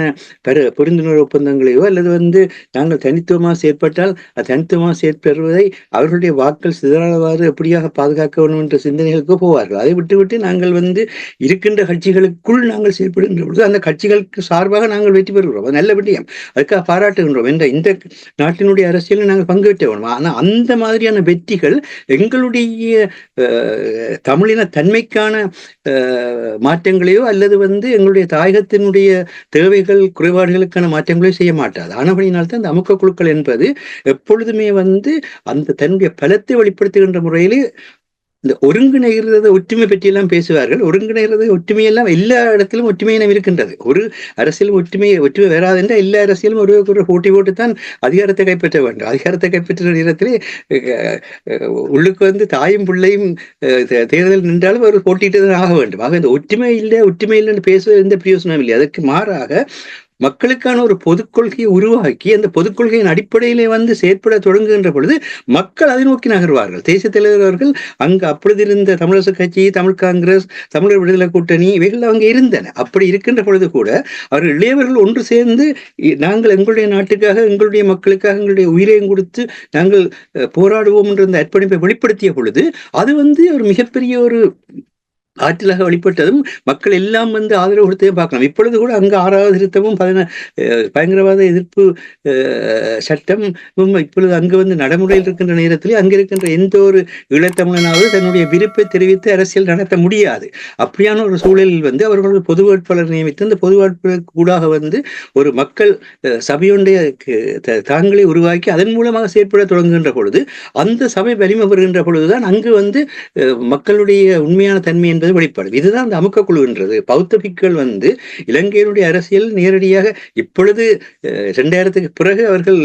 புரிந்துணர்வு ஒப்பந்தங்களையோ அல்லது வந்து நாங்கள் தனித்துவமாக செயற்பட்டால் தனித்துவமாக செயற்படுவதை அவர்களுடைய வாக்கள் சிதறாதவாறு எப்படியாக பாதுகாக்க வேண்டும் என்ற சிந்தனைகளுக்கு போவார்கள். அதை விட்டுவிட்டு நாங்கள் வந்து இருக்கின்ற கட்சிகளுக்குள் நாங்கள் செயற்படுகின்ற பொழுது அந்த கட்சிகளுக்கு சார்பாக நாங்கள் வெற்றி பெறுகிறோம். அது நல்ல விடயம், அதுக்காக பாராட்டுகின்றோம். என்ற இந்த நாட்டினுடைய அரசியலில் நாங்கள் பங்கு பெற்ற வேணும். ஆனால் அந்த மாதிரியான வெற்றிகள் எங்களுடைய தமிழின தன்மைக்கான மாற்றங்களையோ அல்லது வந்து எங்களுடைய தாயகத்தினுடைய தேவைகள் குறைபாடுகளுக்கான மாற்றங்களையோ செய்ய மாட்டாது. ஆனபடியினால்தான் இந்த அமுக்க குழுக்கள் என்பது எப்பொழுதுமே வந்து அந்த தன்னுடைய பலத்தை வெளிப்படுத்துகின்ற முறையிலே இந்த ஒருங்கிணைகிறது ஒற்றுமை பற்றியெல்லாம் பேசுவார்கள். ஒருங்கிணைகிறது ஒற்றுமையெல்லாம் எல்லா இடத்திலும் ஒற்றுமையினம் இருக்கின்றது. ஒரு அரசியலும் ஒற்றுமை வராது என்றால் எல்லா அரசியலும் ஒரு போட்டி போட்டுத்தான் அதிகாரத்தை கைப்பற்ற வேண்டும். அதிகாரத்தை கைப்பற்ற நேரத்திலே உள்ளுக்கு வந்து தாயும் பிள்ளையும் தேர்தல் நின்றாலும் அவர்கள் போட்டிட்டு தான் ஆக வேண்டும். ஆக இந்த ஒற்றுமை இல்லைன்னு பேசுவது எந்த பிரயோசனம் இல்லை. அதற்கு மாறாக மக்களுக்கான ஒரு பொதுக் கொள்கையை உருவாக்கி அந்த பொதுக் கொள்கையின் அடிப்படையிலே வந்து செயற்பட தொடங்குகின்ற பொழுது மக்கள் அதை நோக்கி நகர்வார்கள். தேசிய தலைவர் அவர்கள் அங்கு அப்பொழுது இருந்த தமிழரசு கட்சி, தமிழ் காங்கிரஸ், தமிழர் விடுதலை கூட்டணி இவைகள் அங்கே இருந்தன. அப்படி இருக்கின்ற பொழுது கூட அவர்கள் இளையவர்கள் ஒன்று சேர்ந்து நாங்கள் எங்களுடைய நாட்டுக்காக, எங்களுடைய மக்களுக்காக எங்களுடைய உயிரையும் கொடுத்து நாங்கள் போராடுவோம் என்ற அந்த அர்ப்பணிப்பை வெளிப்படுத்திய பொழுது அது வந்து ஒரு மிகப்பெரிய ஒரு ஆற்றலாக வெளிப்பட்டதும் மக்கள் எல்லாம் வந்து ஆதரவு கொடுத்தே பார்க்கலாம். இப்பொழுது கூட அங்கு 6வது திருத்தமும் பயங்கரவாத எதிர்ப்பு சட்டம் இப்பொழுது அங்கு வந்து நடைமுறையில் இருக்கின்ற நேரத்தில் அங்கு இருக்கின்ற எந்த ஒரு ஈழத்தமிழனாவது தன்னுடைய விருப்பை தெரிவித்து அரசியல் நடத்த முடியாது. அப்படியான ஒரு சூழலில் வந்து அவர்கள் பொது வேட்பாளர் நியமித்து அந்த பொது வேட்பாளர் கூடாக வந்து ஒரு மக்கள் சபையொன்றை தாங்களே உருவாக்கி அதன் மூலமாக செயற்பட தொடங்குகின்ற பொழுது அந்த சபை வலிமை பெறுகின்ற பொழுதுதான் அங்கு வந்து மக்களுடைய உண்மையான தன்மை என்பது வெளிப்படும். இதுதான் அந்த அமுக்க குழுன்றது. பௌத்த பிக்குகள் வந்து இலங்கையினுடைய அரசியல் நேரடியாக இப்பொழுது 2000க்கு பிறகு அவர்கள்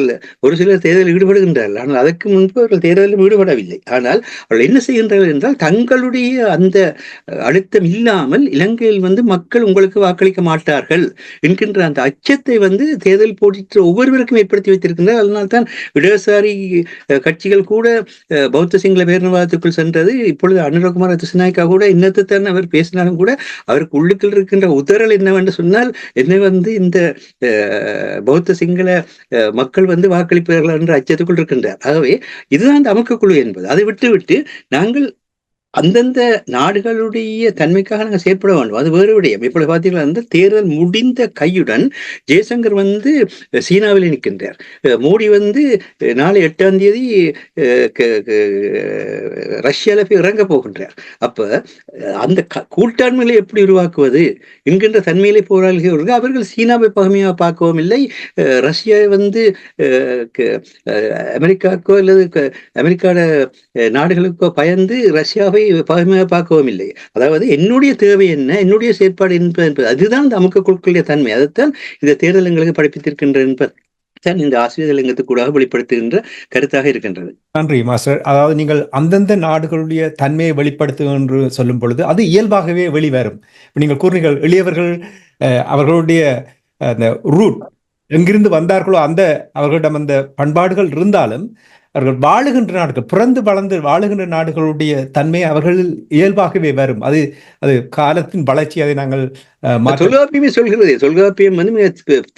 ஒரு சிலர் தேர்தலில் ஈடுபடுகின்றார்கள். ஆனால் அதற்கு முன்பு அவர்கள் தேர்தலில் ஈடுபடவில்லை. ஆனால் அவர்கள் என்ன செய்கின்றார்கள் என்றால் தங்களுடைய அந்த அழுத்தம் இல்லாமல் இலங்கையில் வந்து மக்கள் உங்களுக்கு வாக்களிக்க மாட்டார்கள் என்கின்ற அந்த அச்சத்தை வந்து தேர்தல் போட்டிட்டு ஒவ்வொருவருக்கும் ஏற்படுத்தி வைத்திருக்கின்றார். அதனால்தான் இடதுசாரி கட்சிகள் கூட பௌத்த சிங்கள பேரினவாதத்துக்குள் சென்றது. இப்பொழுது அனுரகுமார திசுநாயக்கா கூட இன்னத்துத்தான் அவர் பேசினாலும் கூட அவருக்கு உள்ளுக்குள் இருக்கின்ற உதறல் என்னவென்று சொன்னால் என்னை வந்து இந்த பௌத்த சிங்கள மக்கள் வந்து வாக்களிப்பார்கள் என்ற அச்சத்துக்குள் இருக்கின்றார். ஆகவே இதுதான் அந்த அமுக்கக்குழு என்பது. அதை விட்டு நாங்கள் அந்தந்த நாடுகளுடைய தன்மைக்காக நாங்கள் செயற்பட வேண்டும். அது வேறு விடயம். இப்பொழுது பார்த்தீங்கன்னா வந்து தேர்தல் முடிந்த கையுடன் ஜெய்சங்கர் வந்து சீனாவில் நிற்கின்றார். மோடி வந்து நாளை 8ஆம் தேதி ரஷ்யால போய் இறங்க போகின்றார். அப்ப அந்த கூட்டாண்மையை எப்படி உருவாக்குவது என்கின்ற தன்மையிலே போராடுகிறார்கள். அவர்கள் சீனாவை பகமையாக பார்க்கவும் இல்லை, ரஷ்யாவை வந்து அமெரிக்காவுக்கோ அல்லது அமெரிக்கான நாடுகளுக்கோ பயந்து ரஷ்யாவை பகமையாக பார்க்கவும் இல்லை. அதாவது என்னுடைய தேவை என்ன, என்னுடைய செயற்பாடு என்பது அதுதான் இந்த அமுக்க குழுக்களுடைய தன்மை. அதைத்தான் இந்த தேர்தல் எங்களுக்கு படிப்பித்திருக்கின்ற என்பது தான் இந்த ஆசிரியர் தலையங்கத்துக்கு கூட வெளிப்படுத்துகின்ற கருத்தாக இருக்கின்றது. நன்றி மாஸ்டர். அதாவது நீங்கள் அந்தந்த நாடுகளுடைய தன்மையை வெளிப்படுத்தும் என்று சொல்லும் பொழுது அது இயல்பாகவே வெளிவரும். நீங்கள் கூறுங்கள் எளியவர்கள் அவர்களுடைய அந்த ரூட் எங்கிருந்து வந்தார்களோ அந்த அவர்களிடம் அந்த பண்பாடுகள் இருந்தாலும் அவர்கள் வாழுகின்ற நாடுகள், பிறந்து வளர்ந்து வாழுகின்ற நாடுகளுடைய தன்மை அவர்கள் இயல்பாகவே வரும். அது காலத்தின் வளர்ச்சி. அதை நாங்கள் தொல்காப்பியமே சொல்கிறது. தொல்காப்பியம் வந்து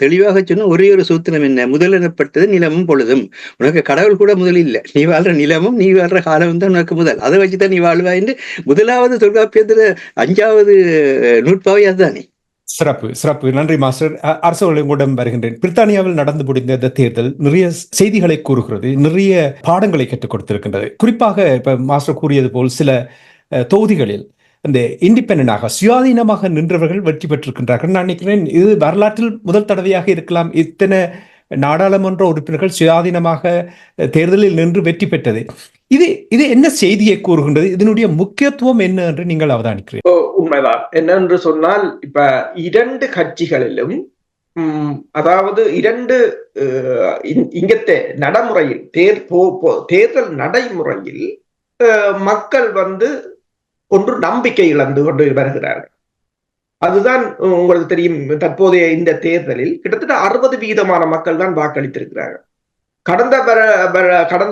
தெளிவாக சொன்ன ஒரே ஒரு சூத்திரம் என்ன, முதலிடப்பட்டது நிலமும் பொழுதும். உனக்கு கடவுள் கூட முதல் இல்லை, நீ வாழ்ற நிலமும் நீ வாழ்ற காலமும் தான் உனக்கு முதல். அதை வச்சுதான் நீ வாழ்வா என்று முதலாவது தொல்காப்பியத்துல 5வது நூற்பாவை அதுதானே. சிறப்பு. நன்றி மாஸ்டர். அரசுடன் வருகின்றேன். பிரித்தானியாவில் நடந்து முடிந்த இந்த தேர்தல் நிறைய செய்திகளை கூறுகிறது, நிறைய பாடங்களை கற்றுக் கொடுத்திருக்கின்றது. குறிப்பாக இப்ப மாஸ்டர் கூறியது போல் சில தொகுதிகளில் இந்த இண்டிபெண்டன்டாக சுயாதீனமாக நின்றவர்கள் வெற்றி பெற்றிருக்கின்றார்கள். நான் நினைக்கிறேன் இது வரலாற்றில் முதல் தடவையாக இருக்கலாம் இத்தனை நாடாளுமன்ற உறுப்பினர்கள் சுயாதீனமாக தேர்தலில் நின்று வெற்றி பெற்றது. இது என்ன செய்தியை கூறுகின்றது? இதனுடைய முக்கியத்துவம் என்ன என்று நீங்கள் அவதானிக்கிறீர்கள்? உண்மைதான். என்னென்று சொன்னால் இப்ப 2 கட்சிகளிலும் அதாவது 2 இங்கത്തെ நடைமுறையில் தேர்தல் நடைமுறையில் மக்கள் வந்து ஒன்று நம்பிக்கை இழந்து கொண்டு வருகிறார்கள். அதுதான் உங்களுக்கு தெரியும். தற்போதைய இந்த தேர்தலில் கிட்டத்தட்ட 60% மக்கள் தான் வாக்களித்திருக்கிறார்கள். கடந்த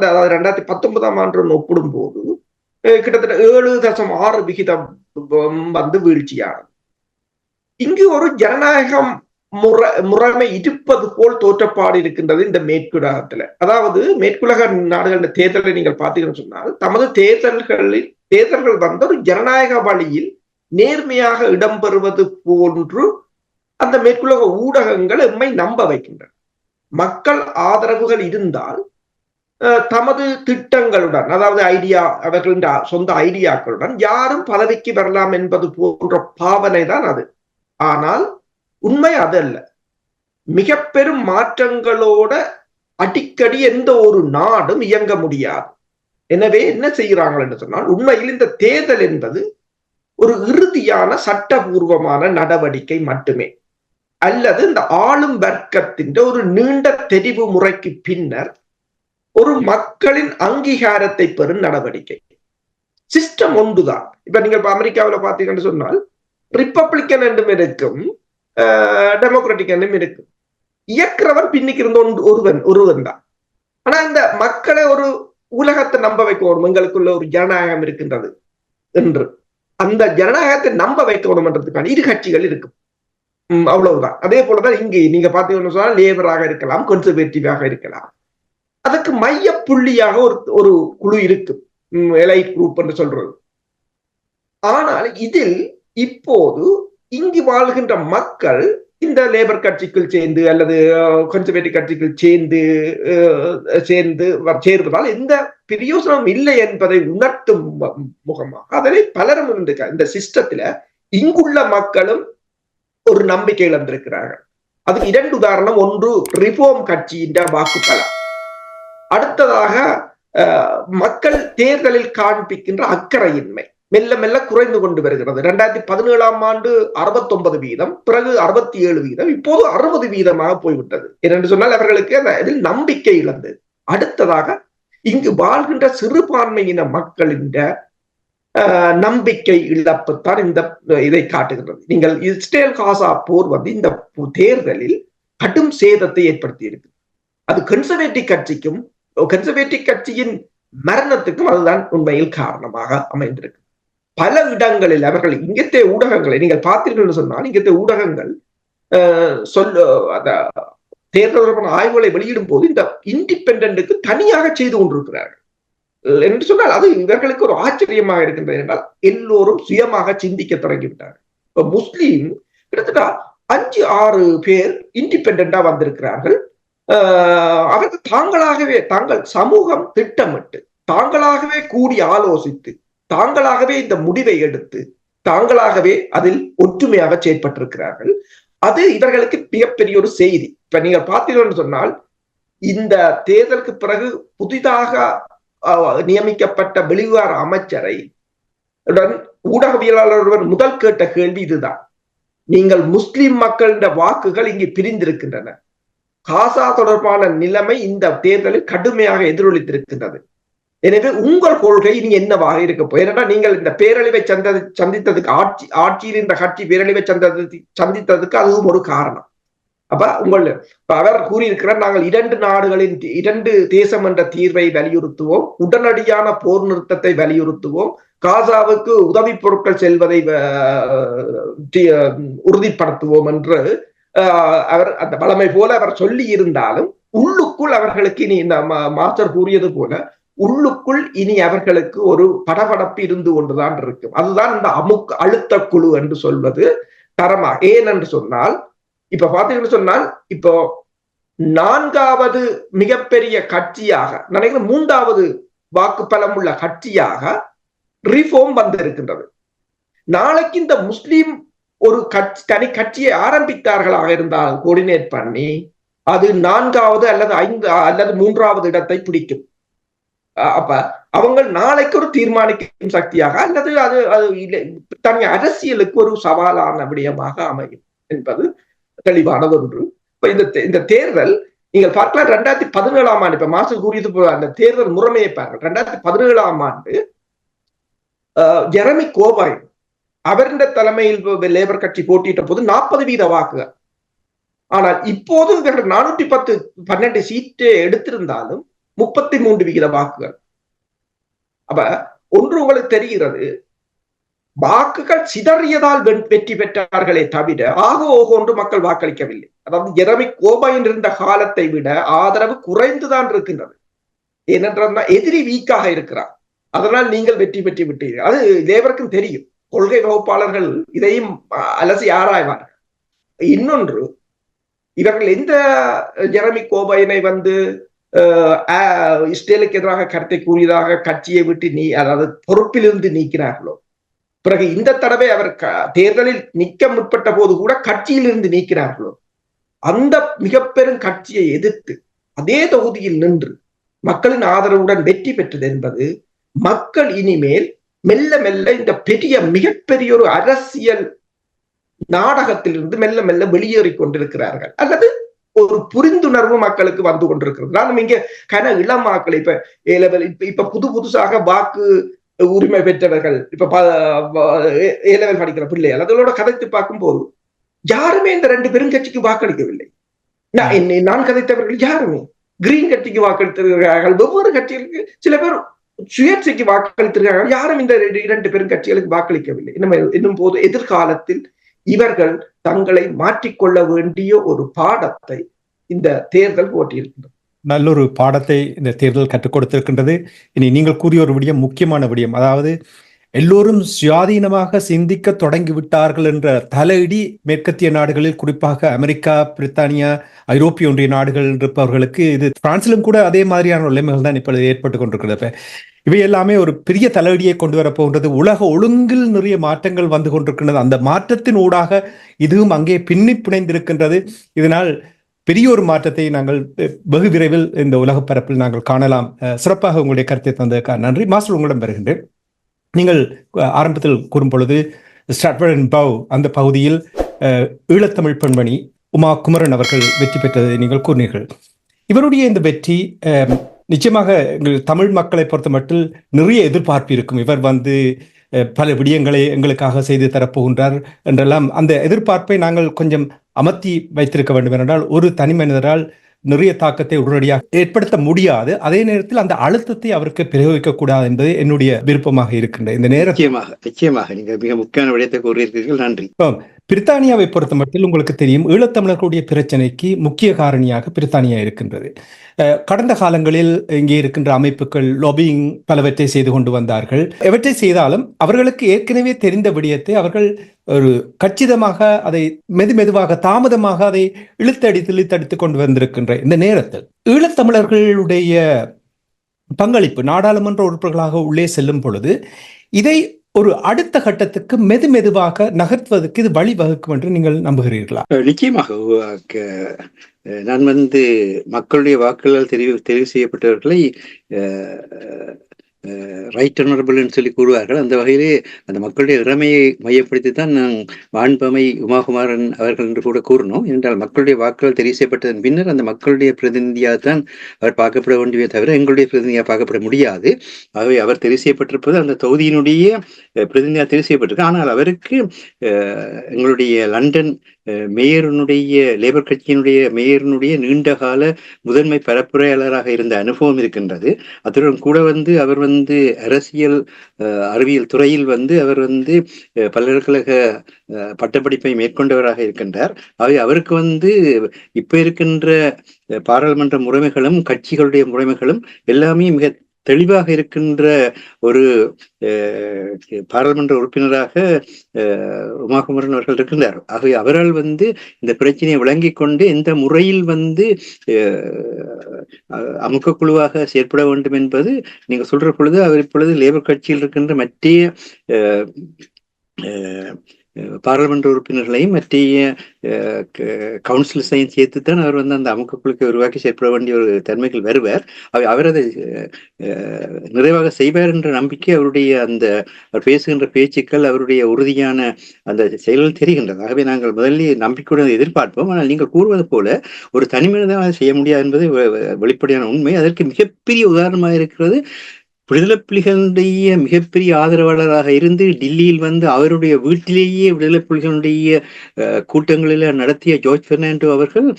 அதாவது 2019ஆம் ஆண்டு ஒப்பிடும் போது கிட்டத்தட்ட 7.6% வந்து வீழ்ச்சியானது. இங்கு ஒரு ஜனநாயகம் முறைமை இருப்பது போல் தோற்றப்பாடு இருக்கின்றது இந்த மேற்குலகத்துல. அதாவது மேற்குலக நாடுகளின் தேர்தலை நீங்கள் பார்த்தீங்கன்னு சொன்னால் தமது தேர்தல்கள் வந்து ஒரு ஜனநாயக வழியில் நேர்மையாக இடம்பெறுவது போன்று அந்த மேற்குலக ஊடகங்கள் எம்மை நம்ப வைக்கின்றன. மக்கள் ஆதரவுகள் இருந்தால் தமது திட்டங்களுடன், அதாவது அவர்களின் சொந்த ஐடியாக்களுடன் யாரும் பதவிக்கு வரலாம் என்பது போன்ற பாவனை தான் அது. ஆனால் உண்மை அதல்ல. மிக பெரும் மாற்றங்களோட அடிக்கடி எந்த ஒரு நாடும் இயங்க முடியாது. எனவே என்ன செய்கிறார்கள் என்று சொன்னால் உண்மையில் இந்த தேர்தல் என்பது ஒரு இறுதியான சட்டபூர்வமான நடவடிக்கை மட்டுமே, அல்லது இந்த ஆளும் வர்க்கத்தின் ஒரு நீண்ட தெரிவு முறைக்கு பின்னர் ஒரு மக்களின் அங்கீகாரத்தை பெறும் நடவடிக்கை. சிஸ்டம் ஒன்றுதான். இப்ப நீங்க அமெரிக்காவில் பார்த்தீங்கன்னு சொன்னால் ரிப்பப்ளிக்கன் என்றும் இருக்கும், டெமோக்ராட்டிக் என்றும் இருக்கும். இயக்கிறவர் பின்னிக்கு இருந்த ஒருவன் தான். ஆனா இந்த மக்களை ஒரு உலகத்தை நம்ப வைக்கணும், எங்களுக்குள்ள ஒரு ஜனநாயகம் இருக்கின்றது என்று. அந்த ஜனநாயகத்தை நம்ப வைக்கணும் என்றதுக்கான 2 கட்சிகள் இருக்கும். அவ்வளவுதான். அதே போலதான் இங்கே நீங்க பாத்தீங்கன்னு சொன்னா லேபராக இருக்கலாம், கன்சர்வேட்டிவாக இருக்கலாம். அதுக்கு மைய புள்ளியாக ஒரு குழு இருக்கு, எலைட் குரூப் என்று சொல்றது. ஆனால் இதில் இப்போது இங்கு வாழ்கின்ற மக்கள் இந்த லேபர் கட்சிக்குள் சேர்ந்து அல்லது கன்சர்வேட்டிவ் கட்சிக்குள் சேர்வதால் எந்த பிரயோசனம் இல்லை என்பதை உணர்த்தும் முகமாக அதனை பலரும் இந்த சிஸ்டத்துல இங்குள்ள மக்களும் ஒரு நம்பிக்கை இழந்திருக்கிறார்கள். அதுக்கு 2 உதாரணம். ஒன்று ரிஃபார்ம் கட்சியின் வாக்குப்பலம், அடுத்ததாக மக்கள் தேர்தலில் காண்பிக்கின்ற அக்கறையின்மை மெல்ல மெல்ல குறைந்து கொண்டு வருகிறது. 2017ஆம் ஆண்டு 69%, பிறகு 67%, இப்போது 60%ஆக போய்விட்டது. என்று சொன்னால் அவர்களுக்கு இதில் நம்பிக்கை இழந்தது. அடுத்ததாக இங்கு வாழ்கின்ற சிறுபான்மையின மக்களின் நம்பிக்கை இழப்புத்தான் இதை காட்டுகிறது. நீங்கள் இஸ்ரேல் காசா போர் இந்த தேர்தலில் கடும் சேதத்தை ஏற்படுத்தி இருக்கு. அது கன்சர்வேட்டிவ் கட்சிக்கும் கன்சர்வேட்டிவ் கட்சியின் மரணத்துக்கும் அதுதான் உண்மையில் காரணமாக அமைந்திருக்கு. பல இடங்களில் அவர்கள் இங்கத்தே ஊடகங்களை நீங்கள் பார்த்தீர்கள் சொன்னால் இங்கத்தே ஊடகங்கள் தேர்தல் தொடர்பான ஆய்வுகளை வெளியிடும் போது இந்த இண்டிபெண்டன்ட்டுக்கு தனியாக செய்து கொண்டிருக்கிறார்கள் என்று சொன்னால் அது இவர்களுக்கு ஒரு ஆச்சரியமாக இருக்கின்றது. என்றால் எல்லோரும் சுயமாக சிந்திக்க தொடங்கிவிட்டார்கள். இப்ப முஸ்லீம் கிட்டத்தட்ட 5-6 பேர் இண்டிபெண்டா வந்திருக்கிறார்கள். அவர்கள் தாங்களாகவே தங்கள் சமூகம் திட்டமிட்டு தாங்களாகவே கூடி ஆலோசித்து தாங்களாகவே இந்த முடிவை எடுத்து தாங்களாகவே அதில் ஒற்றுமையாக செயற்பட்டிருக்கிறார்கள். அது இவர்களுக்கு மிகப்பெரிய ஒரு செய்தி. இப்ப நீங்க பார்த்தீர்கள் சொன்னால் இந்த தேர்தலுக்கு பிறகு புதிதாக நியமிக்கப்பட்ட வெளிவார அமைச்சரை ஊடகவியலாளர் ஒருவர் முதல் கேட்ட கேள்வி இதுதான். நீங்கள் முஸ்லிம் மக்களின் வாக்குகள் இங்கு பிரிந்திருக்கின்றன. காசா தொடர்பான நிலைமை இந்த தேர்தலில் கடுமையாக எதிரொலித்திருக்கின்றது. எனவே உங்கள் கொள்கை இனி என்னவாக இருக்க போய், ஏன்னா நீங்கள் இந்த பேரழிவை சந்தித்ததுக்கு ஆட்சியில் இந்த கட்சி பேரழிவை சந்தித்ததுக்கு அதுவும் ஒரு காரணம். அப்ப அவர் கூறியிருக்கிறார், நாங்கள் 2 நாடுகளின் 2 தேசம் என்ற தீர்வை வலியுறுத்துவோம், உடனடியான போர் நிறுத்தத்தை வலியுறுத்துவோம், காசாவுக்கு உதவி பொருட்கள் செல்வதை உறுதிப்படுத்துவோம் என்று அவர் அந்த பலமை போல அவர் சொல்லி இருந்தாலும் உள்ளுக்குள் அவர்களுக்கு இனி இந்த மாஸ்டர் கூறியது போல உள்ளுக்குள் இனி அவர்களுக்கு ஒரு படபடப்பு இருந்து கொண்டுதான் இருக்கும். அதுதான் இந்த அழுத்த குழு என்று சொல்வது தரமா. ஏன் என்று சொன்னால் இப்ப பாத்தீங்கன்னு சொன்னால் இப்போ 4வது மிகப்பெரிய கட்சியாக நினைக்கிறேன் 3வது வாக்குப்பலம் உள்ள கட்சியாக ரிஃபார்ம் வந்திருக்கின்றது. நாளைக்கு இந்த முஸ்லீம் ஒரு தனி கட்சியை ஆரம்பித்தார்களாக இருந்தால் கோஆர்டினேட் பண்ணி அது 4வது அல்லது 5 அல்லது 3வது இடத்தை பிடிக்கும். அப்ப அவங்க நாளைக்கு ஒரு தீர்மானிக்கும் சக்தியாக அல்லது அது தனி அரசியலுக்கு ஒரு சவாலான விடயமாக அமையும் என்பது தெளிவானது ஒன்று. இப்ப இந்த தேர்தல் நீங்கள் பார்க்கலாம் 2017ஆம் ஆண்டு இப்ப மாசம் கூறியது போல அந்த தேர்தல் முறைமையை பாருங்கள். 2017ஆம் ஆண்டு ஜெரமி கோபாயின் அவருடைய தலைமையில் லேபர் கட்சி போட்டியிட்ட போது 40% வாக்குகள். ஆனால் இப்போது இவர்கள் 412 சீட்டு எடுத்திருந்தாலும் 33% வாக்குகள். அப்ப ஒன்று உங்களுக்கு தெரிகிறது, வாக்குகள் சிதறியதால் வெற்றி பெற்றார்களே தவிர ஓகோன்று மக்கள் வாக்களிக்கவில்லை. அதாவது ஜெரமி கோபாயின் இருந்த காலத்தை விட ஆதரவு குறைந்துதான் இருக்கின்றது. ஏனென்றால் எதிரி வீக்காக இருக்கிறார், அதனால் நீங்கள் வெற்றி பெற்று விட்டீர்கள். அது லேபருக்கும் தெரியும். கொள்கை வகுப்பாளர்கள் இதையும் அலசி ஆராய்வார்கள். இன்னொன்று, இவர்கள் எந்த ஜெரமி கோபாயினை இஸ்ரேலுக்கு எதிராக கருத்தை கூறியதாக கட்சியை விட்டு அதாவது பொறுப்பிலிருந்து நீக்கினார்களோ, பிறகு இந்த தடவை அவர் தேர்தலில் நிற்க முற்பட்ட போது கூட கட்சியிலிருந்து நீக்கினார்களோ, அந்த மிக பெரும் கட்சியை எதிர்த்து அதே தொகுதியில் நின்று மக்களின் ஆதரவுடன் வெற்றி பெற்றது என்பது மக்கள் இனிமேல் மெல்ல மெல்ல இந்த மிகப்பெரிய ஒரு அரசியல் நாடகத்திலிருந்து மெல்ல மெல்ல வெளியேறிக் கொண்டிருக்கிறார்கள், அல்லது ஒரு புரிந்துணர்வு மக்களுக்கு வந்து கொண்டிருக்கிறது. நானும் இங்க இளமாக்கள் இப்ப புதுசாக வாக்கு உரிமை பெற்றவர்கள் இப்ப ஏலவல் படிக்கிற பிள்ளைகள் அதோட கதைத்து பார்க்கும் போது யாருமே இந்த 2 பெருங்கட்சிக்கு வாக்களிக்கவில்லை. நான் கதைத்தவர்கள் யாருமே கிரீன் கட்சிக்கு வாக்களித்திருக்கிறார்கள், வெவ்வேறு கட்சிகளுக்கு சில பேர் சுயேட்சைக்கு வாக்களித்திருக்கிறார்கள். யாரும் இந்த 2 பெருங்கட்சிகளுக்கு வாக்களிக்கவில்லை. என்னும் போது எதிர்காலத்தில் இவர்கள் தங்களை மாற்றிக்கொள்ள வேண்டிய ஒரு பாடத்தை இந்த தேர்தல் போட்டியிருக்கின்றது. நல்லொரு பாடத்தை இந்த தேர்தல் கற்றுக் கொடுத்திருக்கின்றது. இனி நீங்கள் கூறிய ஒரு விடயம், முக்கியமான விடயம், அதாவது எல்லோரும் சுயாதீனமாக சிந்திக்க தொடங்கிவிட்டார்கள் என்ற தலையிடி மேற்கத்திய நாடுகளில், குறிப்பாக அமெரிக்கா, பிரித்தானியா, ஐரோப்பிய ஒன்றிய நாடுகள் இருப்பவர்களுக்கு, இது பிரான்சிலும் கூட அதே மாதிரியான நிலைமைகள் தான் இப்பொழுது ஏற்பட்டு கொண்டிருக்கிறது. இவை எல்லாமே ஒரு பெரிய தலையடியை கொண்டு வரப்போகின்றது. உலக ஒழுங்கில் நிறைய மாற்றங்கள் வந்து கொண்டிருக்கின்றது. அந்த மாற்றத்தின் ஊடாக இதுவும் அங்கே பின்னி பிணைந்திருக்கின்றது. இதனால் பெரிய ஒரு மாற்றத்தை நாங்கள் வெகு விரைவில் இந்த உலக பரப்பில் நாங்கள் காணலாம். சிறப்பாக உங்களுடைய கருத்தை தந்ததற்காக நன்றி. மாஸ்டர், உங்களிடம் வருகின்றேன். நீங்கள் ஆரம்பத்தில் கூறும் பொழுது ஸ்டாட்ஃபோர்ட் அண்ட் பவ் அந்த பகுதியில் ஈழத்தமிழ் பெண்மணி உமா குமரன் அவர்கள் வெற்றி பெற்றதை நீங்கள் கூறினீர்கள். இவருடைய இந்த வெற்றி நிச்சயமாக தமிழ் மக்களை பொறுத்த மட்டும் நிறைய எதிர்பார்ப்பு இருக்கும். இவர் பல விடயங்களை எங்களுக்காக செய்து தரப்போகின்றார் என்றெல்லாம் அந்த எதிர்பார்ப்பை நாங்கள் கொஞ்சம் அமர்த்தி வைத்திருக்க வேண்டும். என்றால் ஒரு தனி மனிதரால் நிறைய தாக்கத்தை உடனடியாக ஏற்படுத்த முடியாது. அதே நேரத்தில் அந்த அழுத்தத்தை அவருக்கு பிரயோகிக்க கூடாது என்பது என்னுடைய விருப்பமாக இருக்கின்ற இந்த நேரத்தில் நிச்சயமாக நீங்கள் மிக முக்கியமான விடயத்தை கூறியிருக்கிறீர்கள். நன்றி. பிரித்தானியாவை பொறுத்த மட்டும் உங்களுக்கு தெரியும், ஈழத்தமிழர்களுடைய பிரச்சனைக்கு முக்கிய காரணியாக பிரித்தானியா இருக்கின்றது. கடந்த காலங்களில் இங்கே இருக்கின்ற அமைப்புகள் லாபியிங் பலவற்றை செய்து கொண்டு வந்தார்கள். எவற்றை செய்தாலும் அவர்களுக்கு ஏற்கனவே தெரிந்த விடயத்தை அவர்கள் ஒரு கச்சிதமாக அதை மெதுவாக தாமதமாக அதை இழுத்தடித்து கொண்டு வந்திருக்கின்ற இந்த நேரத்தில் ஈழத்தமிழர்களுடைய பங்களிப்பு நாடாளுமன்ற உறுப்பினர்களாக உள்ளே செல்லும் பொழுது இதை ஒரு அடுத்த கட்டத்துக்கு மெதுவாக நகர்த்துவதற்கு இது வழிவகுக்கும் என்று நீங்கள் நம்புகிறீர்களா? நிச்சயமாக. நான் மக்களுடைய வாக்குகளால் தெரிவு செய்யப்பட்டவர்களை ரைட் ஆனரபிள் சொல்லி கூறுவார்கள். அந்த வகையிலே அந்த மக்களுடைய இறமையை மையப்படுத்தி தான் நான் வான்பமை உமாகுமாரன் அவர்கள் என்று கூட கூறணும். என்றால் மக்களுடைய வாக்குகள் தெரிவு செய்யப்பட்டதன் பின்னர் அந்த மக்களுடைய பிரதிநிதியாக தான் அவர் பார்க்கப்பட வேண்டியதை தவிர எங்களுடைய பிரதிநிதியாக பார்க்கப்பட முடியாது. ஆகவே அவர் தெரிவு செய்யப்பட்டிருப்பது அந்த தொகுதியினுடைய பிரதிநிதியாக தெரிவு செய்யப்பட்டிருக்கு. ஆனால் அவருக்கு எங்களுடைய லண்டன் மேயருடைய லேபர் கட்சியினுடைய மேயருடைய நீண்டகால முதன்மை பரப்புரையாளராக இருந்த அனுபவம் இருக்கின்றது. அத்துடன் கூட அவர் அரசியல் அறிவியல் துறையில் அவர் பல்கலைக்கழக பட்டப்படிப்பை மேற்கொண்டவராக இருக்கின்றார். அவை அவருக்கு இப்ப இருக்கின்ற பாராளுமன்ற முறைமைகளும் கட்சிகளுடைய முறைமைகளும் எல்லாமே மிக தெளிவாக இருக்கின்ற ஒரு பாராளுமன்ற உறுப்பினராக உமாகுமரன் அவர்கள் இருக்கின்றார். ஆகவே அவரால் இந்த பிரச்சனையை விளங்கி கொண்டு எந்த முறையில் அமுக்கக்குழுவாக செயற்பட வேண்டும் என்பது நீங்க சொல்ற பொழுது அவர் இப்பொழுது லேபர் கட்சியில் இருக்கின்ற மற்ற பாராளுமன்ற உறுப்பினர்களையும் மற்ற கவுன்சிலர்ஸையும் சேர்த்துத்தான் அவர் அந்த அமுக்கக்குழுக்கை உருவாக்கி செயற்பட வேண்டிய ஒரு தன்மைகள் வருவார். அவர் அதை நிறைவாக செய்வார் என்ற நம்பிக்கை அவருடைய அவர் பேசுகின்ற பேச்சுக்கள் அவருடைய உறுதியான அந்த செயல்கள் தெரிகின்றது. ஆகவே நாங்கள் முதலில் நம்பிக்கையுடன் எதிர்பார்ப்போம். ஆனால் நீங்கள் கூறுவது போல ஒரு தனி மனிதனாக செய்ய முடியாது என்பது வெளிப்படையான உண்மை. அதற்கு மிகப்பெரிய உதாரணமாக இருக்கிறது விடுதலை புலிகளுடைய மிகப்பெரிய ஆதரவாளராக இருந்து டில்லியில் அவருடைய வீட்டிலேயே விடுதலை புலிகளுடைய கூட்டங்களில் நடத்திய ஜார்ஜ் பெர்னாண்டோ அவர்கள்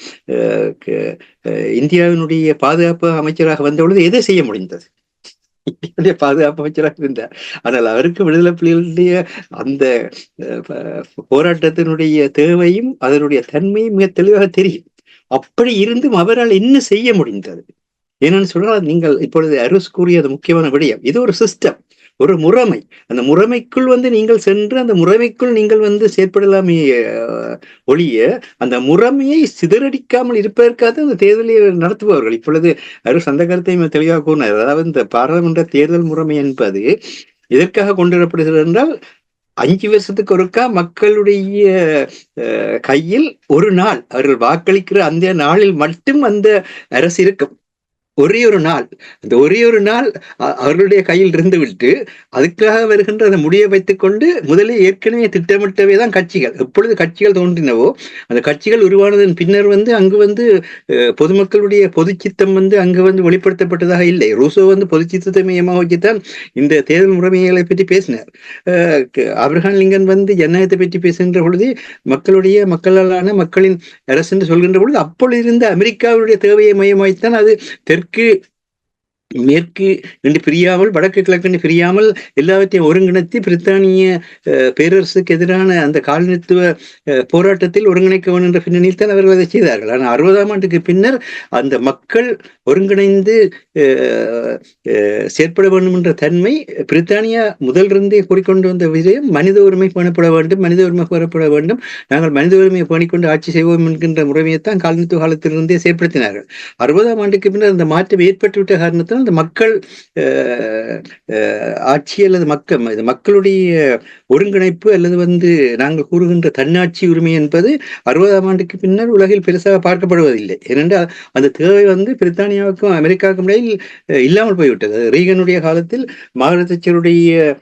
இந்தியாவினுடைய பாதுகாப்பு அமைச்சராக வந்தபொழுது எதை செய்ய முடிந்தது? இந்தியாவுடைய பாதுகாப்பு அமைச்சராக இருந்தார். ஆனால் அவருக்கு விடுதலை புலிகளுடைய அந்த போராட்டத்தினுடைய தேவையும் அதனுடைய தன்மையும் மிக தெளிவாக தெரியும். அப்படி இருந்தும் அவரால் என்ன செய்ய முடிந்தது? என்னன்னு சொன்னால் நீங்கள் இப்பொழுது அருஸ் கூறியது முக்கியமான விடயம். இது ஒரு சிஸ்டம், ஒரு முறைமை. அந்த முறைமைக்குள் நீங்கள் சென்று அந்த முறைமைக்குள் நீங்கள் செயற்படலாமே ஒழிய அந்த முறைமையை சிதறடிக்காமல் இருப்பதற்காக அந்த தேர்தலை நடத்துபவர்கள் இப்பொழுது அருஸ் அந்த கருத்தை தெளிவாக கூறினார். அதாவது இந்த பாராளுமன்ற தேர்தல் முறைமை என்பது எதற்காக கொண்டு வரப்படுகிறது என்றால் 5 வருஷத்துக்கு ஒருக்கா மக்களுடைய கையில் ஒரு நாள் அவர்கள் வாக்களிக்கிற அந்த நாளில் மட்டும் அந்த அரசு இருக்கும். ஒரே ஒரு நாள், அந்த ஒரே ஒரு நாள் அவர்களுடைய கையில் இருந்து விட்டு அதுக்காக வருகின்ற அந்த முடியை வைத்துக் கொண்டு முதலில் ஏற்கனவே திட்டமிட்டவே தான் கட்சிகள். எப்பொழுது கட்சிகள் தோன்றினவோ அந்த கட்சிகள் உருவானதன் பின்னர் அங்கு பொதுமக்களுடைய பொது சித்தம் அங்கு வெளிப்படுத்தப்பட்டதாக இல்லை. ரூசோ பொது சித்தத்தை மையமாக வச்சுத்தான் இந்த தேர்தல் முறைமைகளை பற்றி பேசினார். ஆபிரகாம் லிங்கன் ஜனநாயகத்தை பற்றி பேசுகின்ற பொழுது மக்களாலான மக்களின் அரசு என்று சொல்கின்ற பொழுது அப்பொழுது இருந்த அமெரிக்காவுடைய தேவையை மையமாய்த்தான் அது தெற்கு மேற்கு என்று பிரியாமல் வடக்கு கிழக்கு என்று பிரியாமல் எல்லாவற்றையும் ஒருங்கிணைத்து பிரித்தானிய பேரரசுக்கு எதிரான அந்த காலனித்துவ போராட்டத்தில் ஒருங்கிணைக்க வேண்டும் என்ற பின்னணியில் தான் அவர்கள் அதை செய்தார்கள். ஆனால் 60ஆம் ஆண்டுக்கு பின்னர் அந்த மக்கள் ஒருங்கிணைந்து செயற்பட வேண்டும் என்ற தன்மை பிரித்தானியா முதலிருந்தே கூறிக்கொண்டு வந்த விஜயம் மனித உரிமை பேணப்பட வேண்டும், மனித உரிமை பெறப்பட வேண்டும், நாங்கள் மனித உரிமையை பேணிக்கொண்டு ஆட்சி செய்வோம் என்கின்ற முறைமையைத்தான் காலனித்துவ காலத்திலிருந்தே செயற்படுத்தினார்கள். 60ஆம் ஆண்டுக்கு பின்னர் அந்த மாற்றம் ஏற்பட்டுவிட்ட காரணத்தால் அந்த மக்கள் ஆட்சி அல்லது மக்களுடைய ஒருங்கிணைப்பு அல்லது நாங்கள் கூறுகின்ற தன்னாட்சி உரிமை என்பது 60ஆம் ஆண்டுக்கு பின்னர் உலகில் பெருசாக பார்க்கப்படுவதில்லை. ஏனென்றால் அந்த தேவை பிரித்தானியாவுக்கும் அமெரிக்காவுக்கும் இடையில் இல்லாமல் போய்விட்டது. ரீகனுடைய காலத்தில் மார்கரெட் தாட்சருடைய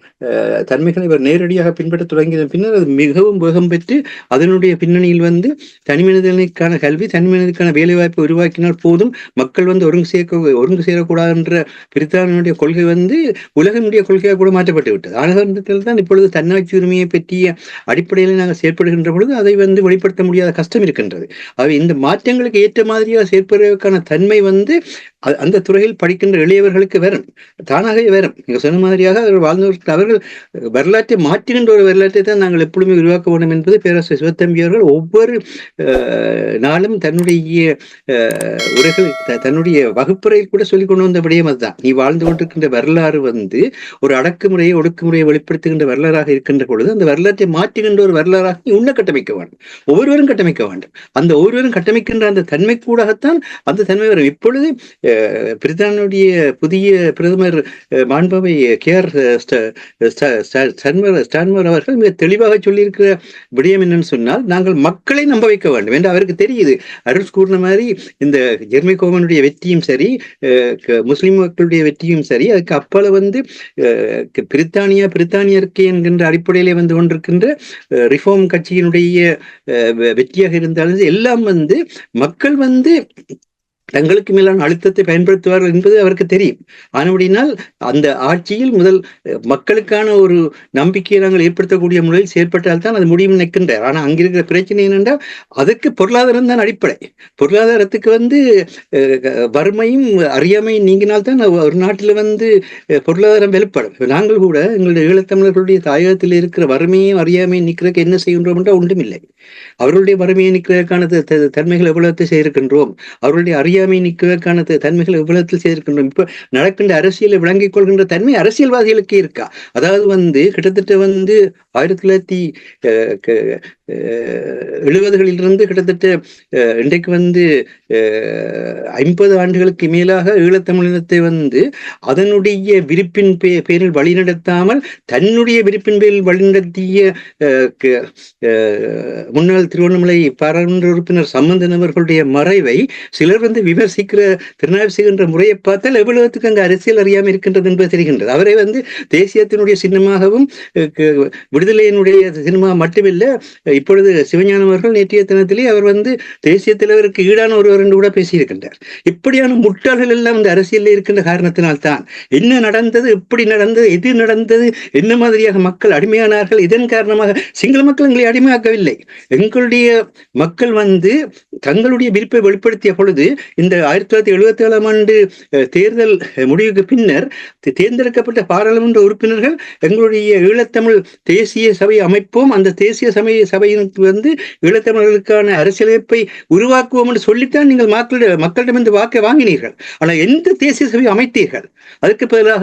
தன்மைகளை இவர் நேரடியாக பின்பற்ற தொடங்கிய பின்னர் அது மிகவும் வேகம் பெற்று அதனுடைய பின்னணியில் தனிமனிதனுக்கான கல்வி, தனிமனிதனுக்கான வேலைவாய்ப்பை உருவாக்கினால் போதும், மக்கள் ஒருங்கு சேரக்கூடாது என்ற பிரித்தானியுடைய கொள்கை உலகினுடைய கொள்கையாக கூட மாற்றப்பட்டு விட்டது. ஆனகாரணத்தில் தான் இப்பொழுது தன்னாட்சி உரிமையை பற்றிய அடிப்படையில் நாங்கள் செயற்படுகின்ற பொழுது அதை வெளிப்படுத்த முடியாத கஷ்டம் இருக்கின்றது. அவை இந்த மாற்றங்களுக்கு ஏற்ற மாதிரியாக செயற்படுவதற்கான தன்மை அந்த துறையில் படிக்கின்ற இளையவர்களுக்கு வரும், தானாகவே வரும். நீங்க சொன்ன மாதிரியாக அவர்கள் வரலாற்றை மாற்றுகின்ற ஒரு வரலாற்றை தான் நாங்கள் எப்பொழுதுமே உருவாக்க வேண்டும் என்பது பேராசிரியர் சிவத்தம்பி அவர்கள் ஒவ்வொரு நாளும் தன்னுடைய உரைகள், தன்னுடைய வகுப்புரையில் கூட சொல்லிக் கொண்டு வந்த விடயம் அதுதான். நீ வாழ்ந்து கொண்டிருக்கின்ற வரலாறு ஒரு அடக்குமுறையை ஒடுக்குமுறையை வெளிப்படுத்துகின்ற வரலாறாக இருக்கின்ற பொழுது அந்த வரலாற்றை மாற்றுகின்ற ஒரு வரலாறாக நீ உன்னை கட்டமைக்க வேண்டும், ஒவ்வொருவரும் கட்டமைக்க வேண்டும். அந்த ஒவ்வொருவரும் கட்டமைக்கின்ற அந்த தன்மை கூடத்தான் அந்த தன்மை வரும். இப்பொழுது பிரித்தானியுடைய புதிய பிரதமர் மாண்பவை கேஆர் ஸ்டான்மர் அவர்கள் மிக தெளிவாக சொல்லியிருக்கிற விடயம் என்னன்னு சொன்னால், நாங்கள் மக்களை நம்ப வைக்க வேண்டும் என்று அவருக்கு தெரியுது. அருள் கூறின மாதிரி இந்த ஜெர்மி கோமனுடைய வெற்றியும் சரி, முஸ்லிம் மக்களுடைய வெற்றியும் சரி, அதுக்கு அப்பால பிரித்தானியருக்கு என்கின்ற அடிப்படையிலே கொண்டிருக்கின்ற ரிஃபார்ம் கட்சியினுடைய வெற்றியாக இருந்தாலும் எல்லாம் மக்கள் தங்களுக்கு மேலான அழுத்தத்தை பயன்படுத்துவார்கள் என்பது அவருக்கு தெரியும். ஆனபடினால் அந்த ஆட்சியில் முதல் மக்களுக்கான ஒரு நம்பிக்கையை நாங்கள் ஏற்படுத்தக்கூடிய முறையில் செயற்பட்டால் தான் அது முடியும் நிற்கின்றார். ஆனால் அங்கிருக்கிற பிரச்சனை என்னென்றால் அதுக்கு பொருளாதாரம் தான் அடிப்படை. பொருளாதாரத்துக்கு வறுமையும் அறியாமையும் நீங்கினால்தான் ஒரு நாட்டில் பொருளாதாரம் வெளிப்படும். நாங்கள் கூட எங்களுடைய ஈழத்தமிழர்களுடைய தாயகத்தில் இருக்கிற வறுமையும் அறியாமையும் நீக்கிறதுக்கு என்ன செய்கின்றோம் என்றால் ஒன்றுமில்லை. அவர்களுடைய வறுமையை நீக்கிறதுக்கான தன்மைகள் எவ்வளவு செய்திருக்கின்றோம், அவர்களுடைய அறியாமை நீக்குவதற்கான தன்மைகள் எவ்வளவு செய்திருக்கின்றோம். இப்ப நடக்கின்ற அரசியலை விளங்கிக் கொள்கின்ற தன்மை அரசியல்வாதிகளுக்கு இருக்கா? அதாவது கிட்டத்தட்ட 1970களிலிருந்து கிட்டத்தட்ட இன்றைக்கு 50 ஆண்டுகளுக்கு மேலாக ஈழத்தமிழினத்தை அதனுடைய விருப்பின் பேரில் வழிநடத்தாமல் தன்னுடைய விருப்பின் பேரில் வழிநடத்திய முன்னாள் திருவண்ணாமலை பாராளுமன்ற உறுப்பினர் சம்பந்தன் அவர்களுடைய மறைவை சிலர் விமர்சிக்கிற திருநாள் செய்கின்ற முறையை பார்த்தால் எவ்வளவுக்கு அங்கு அரசியல் அறியாமல் இருக்கின்றது என்பது தெரிகின்றது. அவரை தேசியத்தினுடைய சின்னமாகவும் விடுதலையினுடைய சின்னமாக மட்டுமில்லை, இப்பொழுது சிவஞானம் அவர்கள் நேற்றைய தினத்திலே அவர் தேசிய தலைவருக்கு ஈடான ஒருவர் என்று கூட பேசியிருக்கின்றார். இப்படியான முட்டாள்கள் எல்லாம் இந்த அரசியலில் இருக்கின்ற காரணத்தினால்தான் என்ன நடந்தது, எப்படி நடந்தது, எது நடந்தது, என்ன மாதிரியாக மக்கள் அடிமையானார்கள், இதன் காரணமாக சிங்கள மக்கள் எங்களை அடிமையாக்கவில்லை. எங்களுடைய மக்கள் தங்களுடைய விருப்பை வெளிப்படுத்திய பொழுது இந்த 1977ஆம் ஆண்டு தேர்தல் முடிவுக்கு பின்னர் தேர்ந்தெடுக்கப்பட்ட பாராளுமன்ற உறுப்பினர்கள் எங்களுடைய ஈழத்தமிழ் தேசிய சபை அமைப்போம், அந்த தேசிய சபையினுக்கு ஈழத்தமிழர்களுக்கான அரசியலமைப்பை உருவாக்குவோம் என்று சொல்லித்தான் நீங்கள் மக்களிடமிருந்து வாக்கை வாங்கினீர்கள். ஆனால் எந்த தேசிய சபை அமைத்தீர்கள்? அதுக்கு பதிலாக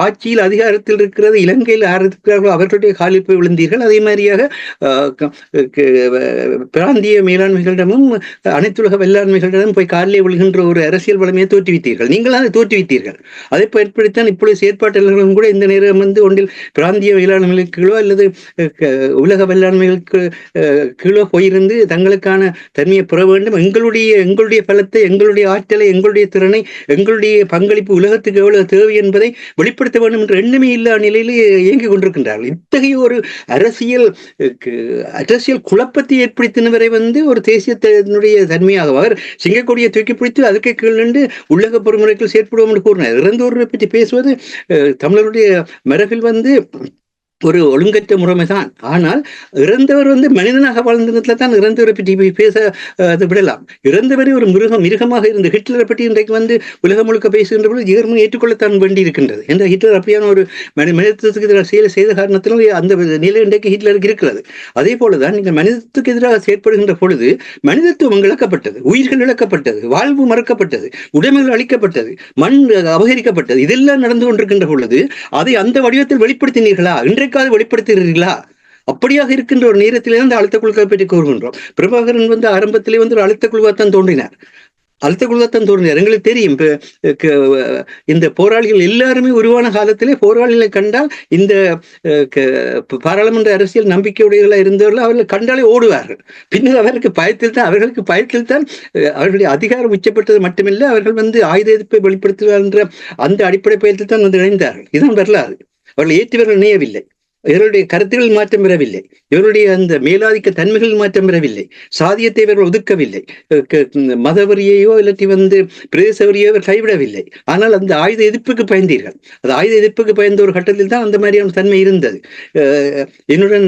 ஆட்சியில் அதிகாரத்தில் இருக்கிறது இலங்கையில் ஆரம்பிக்கிறார்களோ அவர்களுடைய காலில் போய் விழுந்தீர்கள். அதே மாதிரியாக பிராந்திய மேலாண்மைகளிடமும் அனைத்துலக வெள்ளாண்மைகளிடம் போய் காலிலே விழுகின்ற ஒரு அரசியல் வளமையை தோற்றுவித்தீர்கள். நீங்கள் அதை தோற்றுவித்தீர்கள். அதை ஏற்படுத்தான் இப்பொழுது செயற்பாட்டாளர்களும் கூட இந்த நேரம் ஒன்றில் பிராந்திய வேளாண்மைகளுக்கு கீழோ அல்லது உலக வெள்ளாண்மைகளுக்கு கீழோ போயிருந்து தங்களுக்கான தன்மையை பெற வேண்டும். எங்களுடைய பலத்தை, எங்களுடைய ஆற்றலை, எங்களுடைய திறனை, எங்களுடைய பங்களிப்பு உலகத்துக்கு எவ்வளவு தேவை என்பதை வெளிப்படுத்த வேண்டும் என்ற எண்ணமே இல்லா நிலையில் இயங்கிக் கொண்டிருக்கின்றார்கள். இத்தகைய ஒரு அரசியல் குழப்பத்தை ஏற்படுத்தினவரை ஒரு தேசியத்தினுடைய தன்மையாக அவர் சிங்கக்கொடியை தூக்கி பிடித்து அதுக்கு கீழ் நின்று உள்ளக பொறுமுறைகள் செயற்படுவோம் என்று கூறினார். இறந்தோரை பற்றி பேசுவது தமிழருடைய மரபில் ஒரு ஒழுங்கற்ற முறைமை தான். ஆனால் இறந்தவர் மனிதனாக வாழ்ந்ததுல தான் இறந்தவரை பற்றி பேச அது விடலாம். இறந்தவரை ஒரு மிருகமாக இருந்து ஹிட்லரை பற்றி இன்றைக்கு உலகம் முழுக்க பேசுகின்ற பொழுது ஜெர்மனி ஏற்றுக்கொள்ளத்தான் வேண்டி இருக்கின்றது. என்ற ஹிட்லர் அப்படியான ஒரு மனிதத்துக்கு எதிராக செயலை செய்த காரணத்திலும் அந்த நிலை இன்றைக்கு ஹிட்லருக்கு இருக்கிறது. அதே போலதான் நீங்கள் மனிதத்துக்கு எதிராக செயற்படுகின்ற பொழுது மனிதத்துவம் இழக்கப்பட்டது, உயிர்கள் இழக்கப்பட்டது, வாழ்வு மறுக்கப்பட்டது, உடைமைகள் அளிக்கப்பட்டது, மண் அபகரிக்கப்பட்டது. இதெல்லாம் நடந்து கொண்டிருக்கின்ற பொழுது அதை அந்த வடிவத்தில் வெளிப்படுத்தினீர்களா? இன்றைக்காவது வெளிப்படுத்துகிறீர்களா? அப்படியாக இருக்கின்ற ஒரு நேரத்திலே அந்த அழுத்த குழுக்களை பற்றி கூறுகின்றோம். பிரபாகரன் ஆரம்பத்திலே ஒரு அழுத்த குழுவாத்தான் தோன்றினார். எங்களுக்கு தெரியும். இந்த போராளிகள் எல்லாருமே உருவான காலத்திலே போராளிகளை கண்டால் இந்த பாராளுமன்ற அரசியல் நம்பிக்கையுடையவர்களாக இருந்தவர்கள் அவர்கள் கண்டாலே ஓடுவார்கள். பின்னர் அவர்களுக்கு பயத்தில் தான் அவர்களுடைய அதிகாரம் உச்சப்பட்டது மட்டுமில்லை, அவர்கள் ஆயுத எதிர்ப்பை வெளிப்படுத்துவார் என்ற அந்த அடிப்படை பயத்தில் தான் இணைந்தார்கள். இதுதான் வரலாறு. அவர்கள் ஏற்றவர்கள் இணையவில்லை, இவர்களுடைய கருத்துக்கள் மாற்றம் பெறவில்லை, இவருடைய அந்த மேலாதிக்க தன்மைகள் மாற்றம் பெறவில்லை, சாதியத்தை இவர்கள் ஒதுக்கவில்லை, மதவரியையோ இல்லாட்டி பிரதேச வரியோ இவர் கைவிடவில்லை. ஆனால் அந்த ஆயுத எதிர்ப்புக்கு பயந்தீர்கள். அது ஆயுத எதிர்ப்புக்கு பயந்த ஒரு கட்டத்தில் தான் அந்த மாதிரியான தன்மை இருந்தது. என்னுடன்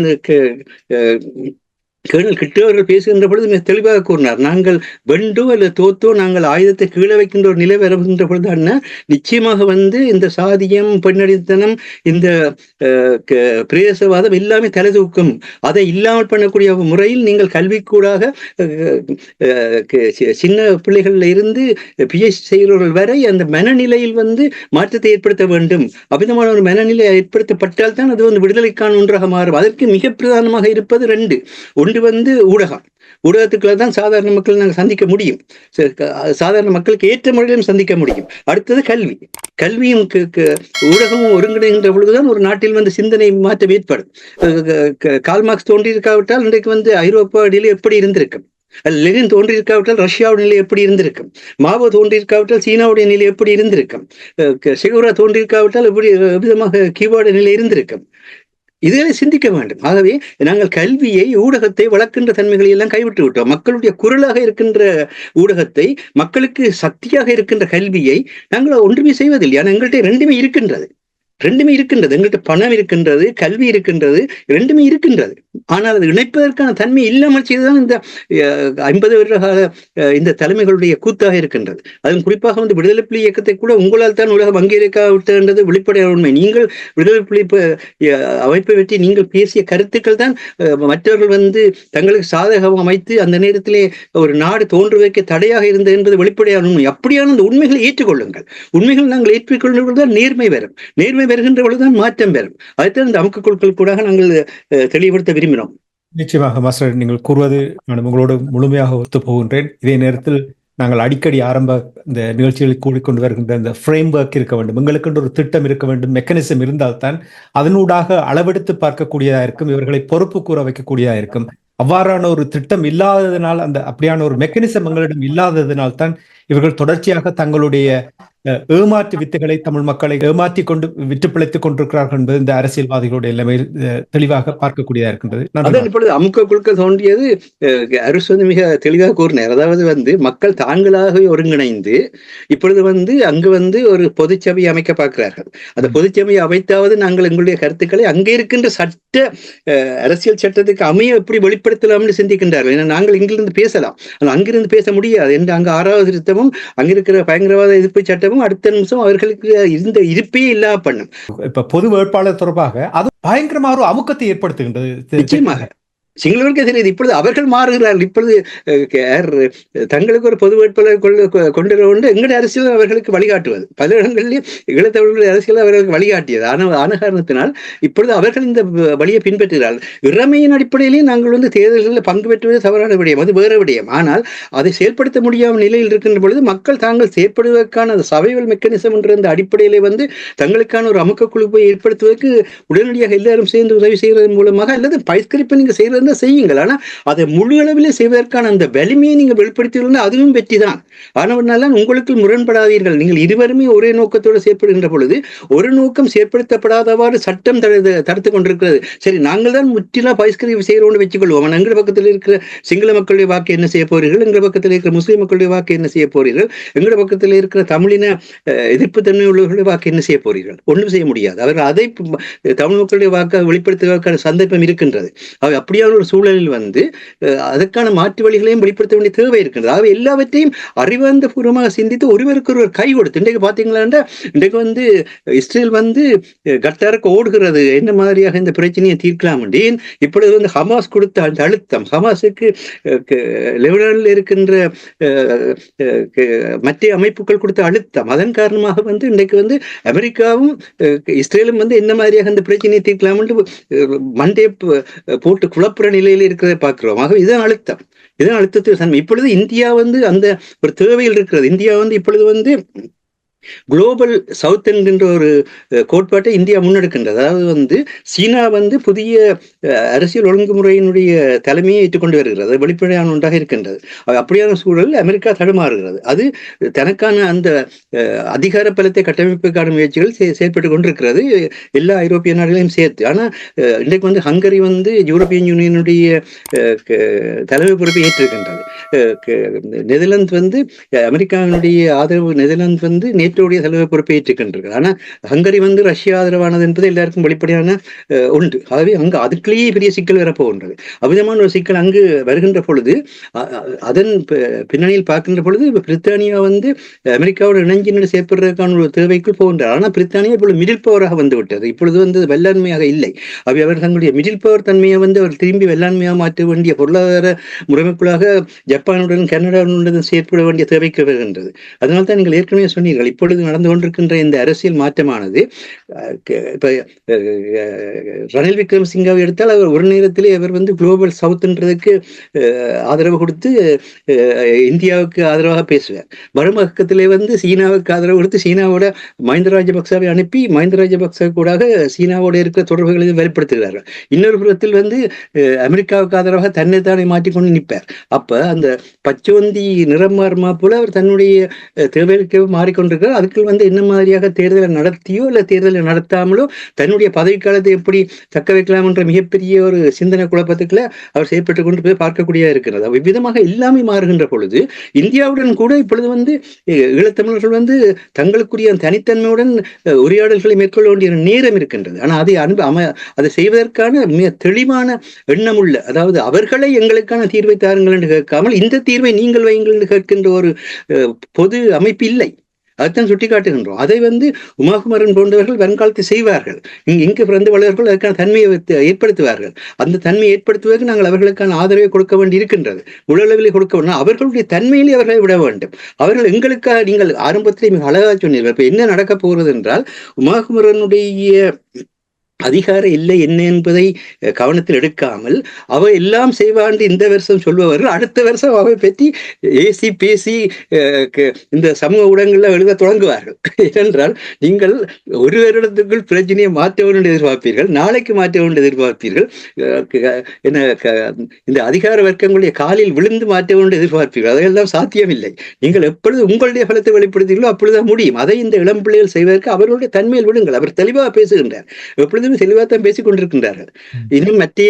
கேர்னல் கிட்டு அவர்கள் பேசுகின்ற பொழுது மிக தெளிவாக கூறினார், நாங்கள் வெண்டோ அல்லது தோத்தோ நாங்கள் ஆயுதத்தை கீழே வைக்கின்ற ஒரு நிலை வருகின்ற பொழுது அண்ணா நிச்சயமாக இந்த சாதியம், பெண்ணடித்தனம், இந்த பிரதேசவாதம் எல்லாமே தலை தூக்கும். அதை இல்லாமல் பண்ணக்கூடிய முறையில் நீங்கள் கல்விக்கூடாக சின்ன பிள்ளைகள்ல இருந்து பிஎஸ்சி செய்கிறவர்கள் வரை அந்த மனநிலையில் மாற்றத்தை ஏற்படுத்த வேண்டும். அபிதமான ஒரு மனநிலை ஏற்படுத்தப்பட்டால் தான் அது விடுதலைக்கான ஒன்றாக மாறும். அதற்கு மிக பிரதானமாக இருப்பது ரெண்டு. ஊடகம். ஊடகத்துக்குள்ள தான் சாதாரண மக்கள் நாங்கள் சந்திக்க முடியும், சாதாரண மக்களுக்கு ஏற்ற முறையிலும் சந்திக்க முடியும். அடுத்தது கல்வியும் ஊடகமும் ஒருங்கிணைகின்ற பொழுதுதான் ஒரு நாட்டில் சிந்தனை மாற்றம் ஏற்படும். கால்மார்க்ஸ் தோன்றியிருக்காவிட்டால் இன்றைக்கு ஐரோப்பா நிலை எப்படி இருந்திருக்கும், லெனின் தோன்றியிருக்காவிட்டால் ரஷ்யாவுடைய நிலை எப்படி இருந்திருக்கும், மாவோ தோன்றியிருக்காவிட்டால் சீனாவுடைய நிலை எப்படி இருந்திருக்கும், செகுரா தோன்றியிருக்காவிட்டால் எப்படி விதமாக கியூபாவுடைய நிலை இருந்திருக்கும். இதை சிந்திக்க வேண்டும். ஆகவே நாங்கள் கல்வியை, ஊடகத்தை வளர்க்கின்ற தன்மைகளை எல்லாம் கைவிட்டு விட்டோம். மக்களுடைய குரலாக இருக்கின்ற ஊடகத்தை, மக்களுக்கு சக்தியாக இருக்கின்ற கல்வியை நாங்கள் ஒன்றுமே செய்வதில்லை. ஆனால் எங்கள்கிட்ட ரெண்டுமே இருக்கின்றது. எங்கள்கிட்ட பணம் இருக்கின்றது, கல்வி இருக்கின்றது, ரெண்டுமே இருக்கின்றது. ஆனால் அது இணைப்பதற்கான தன்மை இல்லாமல் செய்துதான் இந்த 50 வருட கால இந்த தலைமைகளுடைய கூத்தாக இருக்கின்றது. அதுவும் குறிப்பாக விடுதலை புலி இயக்கத்தை கூட உங்களால் தான் உலகம் அங்கீகரிக்காவிட்டது வெளிப்படையான உண்மை. நீங்கள் விடுதலை புலி அமைப்பை பற்றி நீங்கள் பேசிய கருத்துக்கள் தான் மற்றவர்கள் தங்களுக்கு சாதகம் அமைத்து அந்த நேரத்திலே ஒரு நாடு தோன்றுவதற்கு தடையாக இருந்தது என்பது வெளிப்படையான உண்மை. அப்படியான அந்த உண்மைகளை ஏற்றுக்கொள்ளுங்கள். உண்மைகள் நாங்கள் ஏற்றுக்கொள்ளுவதுதான் நேர்மை வரும். நேர்மை வருகின்ற பொழுதுதான் மாற்றம் பெறும். அதுதான் இந்த அமுக்க குழுக்கள் கூட நாங்கள் தெளிவுபடுத்த விரும்பினோம். நிச்சயமாக மாஸ்டர், நீங்கள் கூறுவது நான் உங்களோடு முழுமையாக ஒத்து போகின்றேன். இதே நேரத்தில் நாங்கள் அடிக்கடி ஆரம்ப இந்த நிகழ்ச்சிகளில் கூடிக்கொண்டு வருகின்ற இந்த ஃப்ரேம் ஒர்க் இருக்க வேண்டும், எங்களுக்கு ஒரு திட்டம் இருக்க வேண்டும், மெக்கானிசம் இருந்தால்தான் அதனூடாக அளவெடுத்து பார்க்கக்கூடியதாக இருக்கும், இவர்களை பொறுப்பு கூற வைக்கக்கூடியதாக இருக்கும். அவ்வாறான ஒரு திட்டம் இல்லாததினால், அந்த அப்படியான ஒரு மெக்கானிசம் எங்களிடம் இல்லாததினால் தான் இவர்கள் தொடர்ச்சியாக தங்களுடைய ஏமாற்று வித்துகளை தமிழ் மக்களை ஏமாற்றி கொண்டு விட்டு பிழைத்துக் கொண்டிருக்கிறார்கள் என்பது இந்த அரசியல்வாதிகளுடைய எல்லாமே தெளிவாக பார்க்கக்கூடியதா இருக்கின்றது. இப்பொழுது அமுக்க குழுக்கள் தோன்றியது அரசு மிக தெளிவாக கூறினார். அதாவது மக்கள் தாங்களாகவே ஒருங்கிணைந்து இப்பொழுது அங்கு ஒரு பொதுச்சபை அமைக்க பார்க்கிறார்கள். அந்த பொதுச்சபையை அமைத்தாவது நாங்கள் எங்களுடைய கருத்துக்களை அங்கே இருக்கின்ற சட்ட அரசியல் சட்டத்துக்கு அமைய எப்படி வெளிப்படுத்தலாம்னு சிந்திக்கின்றார்கள். ஏன்னா நாங்கள் இங்கிருந்து பேசலாம், அங்கிருந்து பேச முடியாது என்று அங்கு 6வது திருத்தமும் அங்கிருக்கிற பயங்கரவாத எதிர்ப்பு சட்டமும் அடுத்த நிமிஷம் அவர்களுக்கு இருந்த இருப்பே இல்லாம பண்ணும். இப்ப பொது வேட்பாளர் தொடர்பாக அது பயங்கரமாக ஒரு அமுக்கத்தை ஏற்படுத்துகின்றது. நிச்சயமாக சிங்களவர்களுக்கு தெரியுது. இப்பொழுது அவர்கள் மாறுகிறார்கள். இப்பொழுது தங்களுக்கு ஒரு பொது வேட்பாளர் கொண்டு எங்களுடைய அரசியல் அவர்களுக்கு வழிகாட்டுவது, பல இடங்களிலும் ஈழத்தமிழர்களுடைய அரசியல் அவர்களுக்கு வழிகாட்டியது. ஆன காரணத்தினால் இப்பொழுது அவர்கள் இந்த வழியை பின்பற்றுகிறார்கள். இறமையின் அடிப்படையிலேயே நாங்கள் தேர்தல்களில் பங்கு பெற்றுவது தவறான விடயம், அது வேறு விடயம். ஆனால் அதை செயல்படுத்த முடியாமல் நிலையில் இருக்கின்ற பொழுது மக்கள் தாங்கள் செயற்படுவதற்கான சர்வைவல் மெக்கானிசம் என்ற அந்த அடிப்படையிலே தங்களுக்கான ஒரு அமுக்க குழுப்பை ஏற்படுத்துவதற்கு உடனடியாக எல்லாரும் சேர்ந்து உதவி செய்வதன் மூலமாக அல்லது பயிர்கரிப்பை நீங்க செய்வது செய்யறதா செய்யுங்கள். ஆனா அதை முழு அளவில் செய்வதற்கான அந்த வலிமையை நீங்க வெளிப்படுத்தியிருந்தா அதுவும் வெற்றி தான். ஆனால் உங்களுக்கு முரண்படாதீர்கள். நீங்கள் இருவருமே ஒரே நோக்கத்தோடு செயற்படுகின்ற பொழுது ஒரு நோக்கம் செயற்படுத்தப்படாதவாறு சட்டம் தடுத்து கொண்டிருக்கிறது. சரி, நாங்கள் தான் முற்றிலும் பகிஷ்கரிப்பு செய்யறோம்னு வச்சுக்கொள்வோம். எங்கள் பக்கத்தில் இருக்கிற சிங்கள மக்களுடைய வாக்கு என்ன செய்ய போறீர்கள், எங்கள் பக்கத்தில் இருக்கிற முஸ்லீம் மக்களுடைய வாக்கு என்ன செய்ய போறீர்கள், எங்கள் பக்கத்தில் இருக்கிற தமிழின எதிர்ப்பு தன்மை உள்ளவர்களுடைய வாக்கு என்ன செய்ய போறீர்கள்? ஒன்றும் செய்ய முடியாது. அவர்கள் அதை தமிழ் மக்களுடைய வாக்கை வெளிப்படுத்துவதற்கான சந்தர்ப்பம் இருக்கின்றது. அப்படியான ஒரு சூழலில் அதற்கான மாற்று வழிகளையும் வெளிப்படுத்த வேண்டிய தேவை இருக்கின்றது. ஆகவே எல்லாவற்றையும் அறிவார்ந்த பூர்வமாக சிந்தித்து ஒருவருக்கு ஒருவர் கை கொடுத்து இன்றைக்கு பார்த்தீங்களா, இன்றைக்கு இஸ்ரேல் கட்டாருக்கு ஓடுகிறது என்ன மாதிரியாக இந்த பிரச்சனையை தீர்க்கலாம். இப்பொழுது ஹமாஸ் கொடுத்த அந்த அழுத்தம், ஹமாஸுக்கு லெபனானில் இருக்கின்ற மற்ற அமைப்புகள் கொடுத்த அழுத்தம், அதன் காரணமாக இன்றைக்கு அமெரிக்காவும் இஸ்ரேலும் என்ன மாதிரியாக இந்த பிரச்சனையை தீர்க்கலாம் என்று மண்டே போட்டு குழப்புற நிலையில் இருக்கிறதை பார்க்கிறோம். ஆக இதுதான் அழுத்தம், இதுதான் அழுத்தத்தில் தன்மை. இப்பொழுது இந்தியா அந்த ஒரு தேவையில் இருக்கிறது. இந்தியா இப்பொழுது குளோபல் சவுத் என்கின்ற ஒரு கோட்பாட்டை இந்தியா முன்னெடுக்கின்றது. அதாவது சீனா புதிய அரசியல் ஒழுங்குமுறையினுடைய தலைமையை ஏற்றுக்கொண்டு வருகிறது. வெளிப்படையான ஒன்றாக இருக்கின்றது. அப்படியான சூழலில் அமெரிக்கா தடுமாறுகிறது. அது தனக்கான அந்த அதிகார பலத்தை கட்டமைப்புக்கான முயற்சிகள் செயல்பட்டு கொண்டிருக்கிறது, எல்லா ஐரோப்பிய நாடுகளையும் சேர்த்து. ஆனால் இன்றைக்கு ஹங்கரி யூரோப்பியன் யூனியனுடைய தலைமை பொறுப்பை ஏற்றிருக்கின்றது. நெதர்லாந்து அமெரிக்காவினுடைய ஆதரவு, நெதர்லாந்து நேட்டோடைய தலைமை பொறுப்பை ஏற்றுக்கின்றது. ஆனால் ஹங்கரி ரஷ்யா ஆதரவானது என்பது எல்லாருக்கும் வெளிப்படையான உண்டு. ஆகவே அங்கு அதுக்குள்ளேயே பெரிய சிக்கல் வரப்போகின்றது. அவ்விதமான ஒரு சிக்கல் அங்கு வருகின்ற பொழுது, அதன் பின்னணியில் பார்க்கின்ற பொழுது பிரித்தானியா அமெரிக்காவோட இணைஞ்சு சேர்ப்பதற்கான ஒரு தேவைக்குள் போகின்றார். ஆனால் பிரித்தானியா இப்பொழுது மிடில் பவராக வந்துவிட்டது. இப்பொழுது வெள்ளாண்மையாக இல்லை. அவை அவர் தங்களுடைய மிடில் பவர் தன்மையை அவர் திரும்பி வெள்ளாண்மையாக மாற்ற வேண்டிய பொருளாதார முறைமைக்குள்ளாக ஜப்பானுடன் கனடாவுடன் செயற்பட வேண்டிய தேவைக்கு வருகின்றது. அதனால தான் நீங்கள் ஏற்கனவே சொன்னீர்கள், இப்பொழுது நடந்து கொண்டிருக்கின்ற இந்த அரசியல் மாற்றமானது, இப்ப ரணில் விக்ரமசிங்காவை எடுத்தால் அவர் ஒரு நேரத்திலே அவர் குளோபல் சவுத்ன்றதுக்கு ஆதரவு கொடுத்து இந்தியாவுக்கு ஆதரவாக பேசுவார். மறுபக்கத்திலே சீனாவுக்கு ஆதரவு கொடுத்து சீனாவோட மஹிந்த ராஜபக்சவை அனுப்பி மஹிந்த ராஜபக்ச கூட சீனாவோட இருக்கிற தொடர்புகளை வெளிப்படுத்துகிறார்கள். இன்னொரு புறத்தில் அமெரிக்காவுக்கு ஆதரவாக தன்னைத்தானே மாற்றிக்கொண்டு நிற்பார். அப்ப அந்த பச்சோந்தி நிறம் மாறுமா போல அவர் தன்னுடைய தேவைக்கு மாறிக்கொண்டிருக்கிறார். அதுக்கு என்ன மாதிரியாக தேர்தலை நடத்தியோ இல்லை தேர்தலை நடத்தாமலோ தன்னுடைய பதவிக்காலத்தை எப்படி தக்க வைக்கலாம் என்ற மிகப்பெரிய ஒரு சிந்தனை குழப்பத்துக்குள்ள அவர் செயற்பட்டுக் கொண்டு போய் பார்க்கக்கூடிய இருக்கிறது. இவ்விதமாக எல்லாமே மாறுகின்ற பொழுது இந்தியாவுடன் கூட இப்பொழுது ஈழத்தமிழர்கள் தங்களுக்குரிய தனித்தன்மையுடன் உரையாடல்களை மேற்கொள்ள வேண்டிய நேரம் இருக்கின்றது. ஆனால் அதை செய்வதற்கான மிக தெளிவான எண்ணம் உள்ள, அதாவது அவர்களை எங்களுக்கான தீர்வை தாருங்கள் என்று கேட்காமல் இந்த தீர்வை நீங்கள் வையுங்கள் என்று கேட்கின்ற ஒரு பொது அமைப்பு இல்லை. அதைத்தான் சுட்டி காட்டுகின்றோம். அதை உமாகுமரன் போன்றவர்கள் வருங்காலத்தை செய்வார்கள். இங்கு பிறந்த வளர்கள் அதற்கான தன்மையை ஏற்படுத்துவார்கள். அந்த தன்மையை ஏற்படுத்துவதற்கு நாங்கள் அவர்களுக்கான ஆதரவை கொடுக்க வேண்டி இருக்கின்றது. உலகளவில் கொடுக்க வேண்டும். அவர்களுடைய தன்மையிலே அவர்களை விட வேண்டும். அவர்கள் எங்களுக்காக, நீங்கள் ஆரம்பத்திலே மிக அழகாக சொன்னீர்கள். இப்ப என்ன நடக்க போகிறது என்றால், உமாகுமரனுடைய அதிகார இல்லை என்ன என்பதை கவனத்தில் எடுக்காமல் அவை எல்லாம் செய்வாண்டு இந்த வருஷம் சொல்பவர்கள் அடுத்த வருஷம் அவை பற்றி ஏசி பேசி இந்த சமூக ஊடகங்களில் எழுத தொடங்குவார்கள். ஏனென்றால் நீங்கள் ஒரு வருடத்துக்குள் பிரச்சனையை மாற்ற வேண்டும் எதிர்பார்ப்பீர்கள், நாளைக்கு மாற்ற வேண்டும் எதிர்பார்ப்பீர்கள், இந்த அதிகார வர்க்கங்களுடைய காலில் விழுந்து மாற்ற வேண்டும் எதிர்பார்ப்பீர்கள். அதையெல்லாம் சாத்தியமில்லை. நீங்கள் எப்பொழுது உங்களுடைய பலத்தை வெளிப்படுத்தீங்களோ அப்பொழுதுதான் முடியும். அதை இந்த இளம் பிள்ளைகள் செய்வதற்கு அவர்களுடைய தன்மையில் விடுங்கள். அவர் தெளிவாக பேசுகின்றார், எப்பொழுதும் தெளிவாகத்தான் பேசிக் கொண்டிருக்கின்றார்கள். இன்னும் மத்திய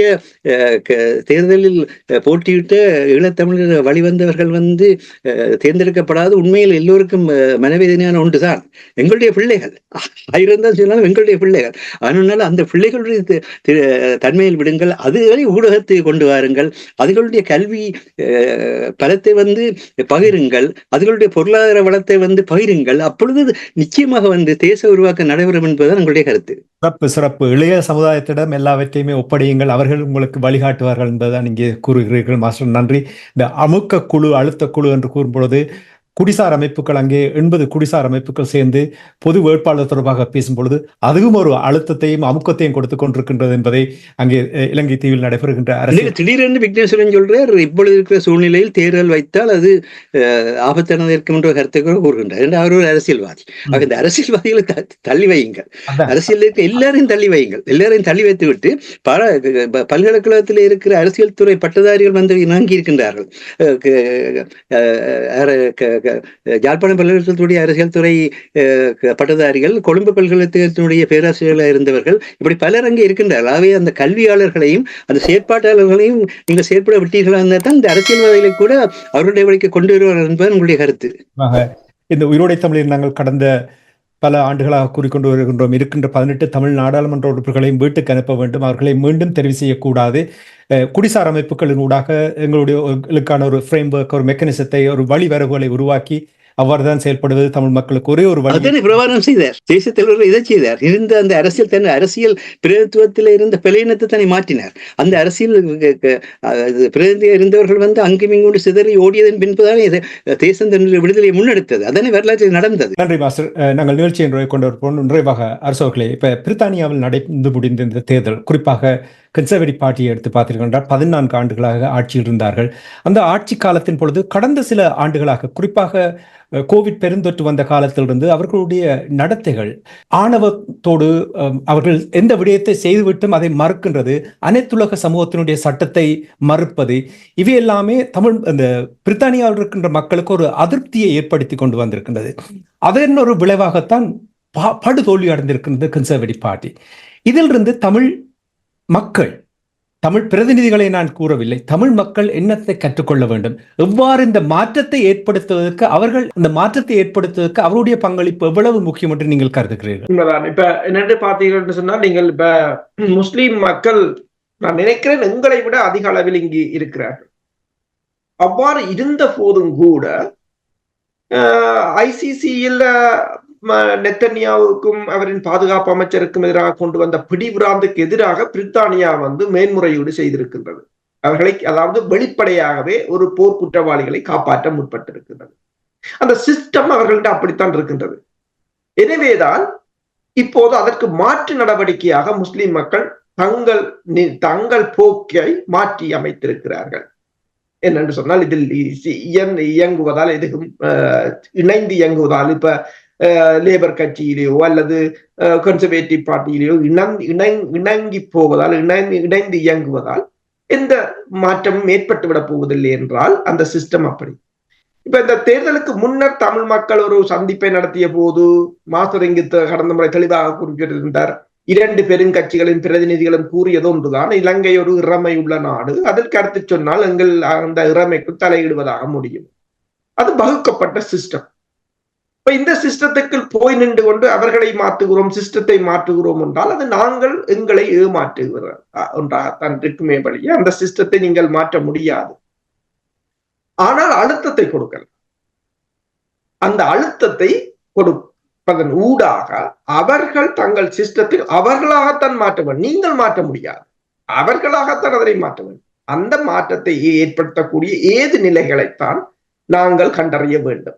தேர்தலில் போட்டியிட்ட ஈழத்தமிழர் வழிவந்தவர்கள் தேர்ந்தெடுக்கப்படாத உண்மையில் எல்லோருக்கும் மனவேதனையான ஒன்றுதான். எங்களுடைய பிள்ளைகள் 1000 தான் சொன்னாலும் எங்களுடைய பிள்ளைகள். அதனால அந்த பிள்ளைகளுடைய தன்மையில் விடுங்கள், அதுகளை ஊடகத்தை கொண்டு வாருங்கள், அதுகளுடைய கல்வி பலத்தை பகிருங்கள், அதுகளுடைய பொருளாதார வளத்தை பகிருங்கள். அப்பொழுது நிச்சயமாக தேச உருவாக்க நடைபெறும் என்பதுதான் எங்களுடைய கருத்து. சிறப்பு. இளைய சமுதாயத்திடம் எல்லாவற்றையுமே ஒப்படையுங்கள், அவர்கள் உங்களுக்கு வழிகாட்டுவார்கள் என்பதுதான் இங்கே கூறுகிறீர்கள் மாஸ்டர். நன்றி. இந்த அமுக்க குழு, அழுத்த குழு என்று கூறும்பொழுது குடிசார் அமைப்புகள் அங்கே 80 குடிசார் அமைப்புகள் சேர்ந்து பொது வேட்பாளர் தொடர்பாக பேசும்பொழுது அதுவும் ஒரு அழுத்தத்தையும் அமுக்கத்தையும் கொடுத்துக் கொண்டிருக்கின்றது என்பதை அங்கே இலங்கை தீவில் நடைபெறுகின்ற அரசியல் திடீரென்று விக்னேஸ்வரன் சொல்றார், இப்பொழுது இருக்கிற சூழ்நிலையில் தேர்தல் வைத்தால் அது ஆபத்தானது இருக்கும் என்ற கருத்தை கூட கூறுகின்றார். அவர் ஒரு அரசியல்வாதி. இந்த அரசியல்வாதிகளை தள்ளி வையுங்கள், அரசியல் இருக்க எல்லாரையும் தள்ளி வையுங்கள், எல்லாரையும் தள்ளி வைத்து விட்டு பல்கலைக்கழகத்தில் இருக்கிற அரசியல் துறை பட்டதாரிகள் வந்து இணங்கி இருக்கின்றார்கள். யாழ்ப்பாணம் பல்கலைக்கழகத்துடைய அரசியல் துறை பட்டதாரிகள், கொழும்பு பல்கலைக்கழகத்தினுடைய பேராசிரியர்களாக இருந்தவர்கள், இப்படி பலர் அங்கே இருக்கின்றார்கள். ஆகவே அந்த கல்வியாளர்களையும் அந்த செயற்பாட்டாளர்களையும் நீங்கள் செயற்பட விட்டீர்களா தான் இந்த அரசியல்வாதிகளை கூட அவருடைய வழிக்கு கொண்டு வருவார்கள் என்பது உங்களுடைய கருத்து. இந்த உயிரோடை தமிழில் நாங்கள் கடந்த பல ஆண்டுகளாக கூறிக்கொண்டு வருகின்றோம், இருக்கின்ற 18 தமிழ் நாடாளுமன்ற உறுப்பினர்களையும் வீட்டுக்கு அனுப்ப வேண்டும், அவர்களை மீண்டும் தெரிவு செய்யக்கூடாது, குடிசார் அமைப்புகளின் ஊடாக எங்களுக்கான ஒரு ஃப்ரேம்வொர்க், ஒரு மெக்கானிசத்தை, ஒரு வழிவரவுகளை உருவாக்கி அவ்வாறுதான் செயல்படுவது தமிழ் மக்களுக்கு ஒரே ஒரு வழி பிரபாகரன் செய்தார். தேசிய தலைவர் இதை செய்தார். இருந்த அந்த அரசியல் பிரதித்துவத்தில் இருந்த பிழையினத்தை தன்னை மாற்றினார். அந்த அரசியல் பிரதிநிதியாக இருந்தவர்கள் வந்து அங்கும் இங்கோடு சிதறி ஓடியதன் பின்புதான் தேசம் தன்னுடைய விடுதலையை முன்னெடுத்தது. அதனை வரலாற்றில் நடந்தது. நன்றி மாஸ்டர். நாங்கள் நிகழ்ச்சியை கொண்டு வருவோம். நிறைவாக அரசவர்களே, இப்ப பிரித்தானியாவில் நடந்து முடிந்த இந்த தேர்தல், குறிப்பாக கன்சர்வேட்டிவ் பார்ட்டியை எடுத்து பார்த்தீர்கள் 14 ஆண்டுகளாக ஆட்சியில் இருந்தார்கள். அந்த ஆட்சி காலத்தின் பொழுது கடந்த சில ஆண்டுகளாக, குறிப்பாக கோவிட் பெருந்தொற்று வந்த காலத்திலிருந்து அவர்களுடைய நடத்தைகள் ஆணவத்தோடு அவர்கள் எந்த விடயத்தை செய்துவிட்டும் அதை மறுக்கின்றது, அனைத்துலக சமூகத்தினுடைய சட்டத்தை மறுப்பது, இவை எல்லாமே அந்த பிரித்தானியாவில் இருக்கின்ற மக்களுக்கு ஒரு அதிருப்தியை ஏற்படுத்தி கொண்டு வந்திருக்கின்றது. அதன் ஒரு விளைவாகத்தான் படுதோல்வி அடைந்திருக்கின்றது கன்சர்வேட்டிவ் பார்ட்டி. இதிலிருந்து தமிழ் மக்கள், தமிழ் பிரதிநிதிகளை நான் கூறவில்லை, தமிழ் மக்கள் என்னத்தை கற்றுக்கொள்ள வேண்டும், எவ்வாறு இந்த மாற்றத்தை ஏற்படுத்துவதற்கு அவருடைய பங்களிப்பு எவ்வளவு முக்கியம் என்று நீங்கள் கருதுகிறீர்கள்? உண்மைதான். இப்ப என்னென்று பார்த்தீங்கன்னு சொன்னால், நீங்கள் இப்ப முஸ்லிம் மக்கள் நான் நினைக்கிறேன் எங்களை விட அதிக அளவில் இங்கு இருக்கிறார்கள். அவ்வாறு இருந்த போதும் கூட ஐசிசியில் நெத்தன்யாவுக்கும் அவரின் பாதுகாப்பு அமைச்சருக்கும் எதிராக கொண்டு வந்த பிடிவிராந்துக்கு எதிராக பிரித்தானியா வந்து மேன்முறையீடு செய்திருக்கின்றது. அவர்களை, அதாவது வெளிப்படையாகவே ஒரு போர் குற்றவாளிகளை காப்பாற்ற முற்பட்டிருக்கின்றது. அந்த சிஸ்டம் அவர்கள்ட்ட அப்படித்தான் இருக்கின்றது. எனவேதான் இப்போது அதற்கு மாற்று நடவடிக்கையாக முஸ்லிம் மக்கள் தங்கள் போக்கை மாற்றி அமைத்திருக்கிறார்கள். என்னென்று சொன்னால், இதில் இயங்குவதால், எதுவும் இணைந்து இயங்குவதால், இப்ப லேபர் கட்சியிலேயோ அல்லது கன்சர்வேட்டிவ் பார்ட்டியிலேயோ இணங்கி போவதால், இணைந்து இயங்குவதால் எந்த மாற்றமும் ஏற்பட்டு விட போவதில்லை என்றால் அந்த சிஸ்டம் அப்படி. இப்ப இந்த தேர்தலுக்கு முன்னர் தமிழ் மக்கள் ஒரு சந்திப்பை நடத்திய போது மாஸ்டர் இங்கு கடந்த முறை தெளிவாக குறிப்பிட்டிருந்தார். 2 பெருங்கட்சிகளின் பிரதிநிதிகளும் கூறியது ஒன்றுதான், இலங்கை ஒரு இறமை உள்ள நாடு, அதற்கு அடுத்து சொன்னால் எங்கள் அந்த இறமைக்கு தலையிடுவதாக முடியும். அது வகுக்கப்பட்ட சிஸ்டம். இப்ப இந்த சிஸ்டத்துக்கு போய் நின்று கொண்டு அவர்களை மாற்றுகிறோம், சிஸ்டத்தை மாற்றுகிறோம் என்றால் அது நாங்கள் எங்களை ஏமாற்றுகிறோம் ஒன்றாகத்தான் இருக்குமே வழியே அந்த சிஸ்டத்தை நீங்கள் மாற்ற முடியாது. ஆனால் அழுத்தத்தை கொடுக்கலாம். அந்த அழுத்தத்தை கொடுப்பதன் ஊடாக அவர்கள் தங்கள் சிஸ்டத்தை அவர்களாகத்தான் மாற்ற வேண்டும். நீங்கள் மாற்ற முடியாது, அவர்களாகத்தான் அதனை மாற்ற வேண்டும். அந்த மாற்றத்தை ஏற்படுத்தக்கூடிய ஏது நிலைகளைத்தான் நாங்கள் கண்டறிய வேண்டும்.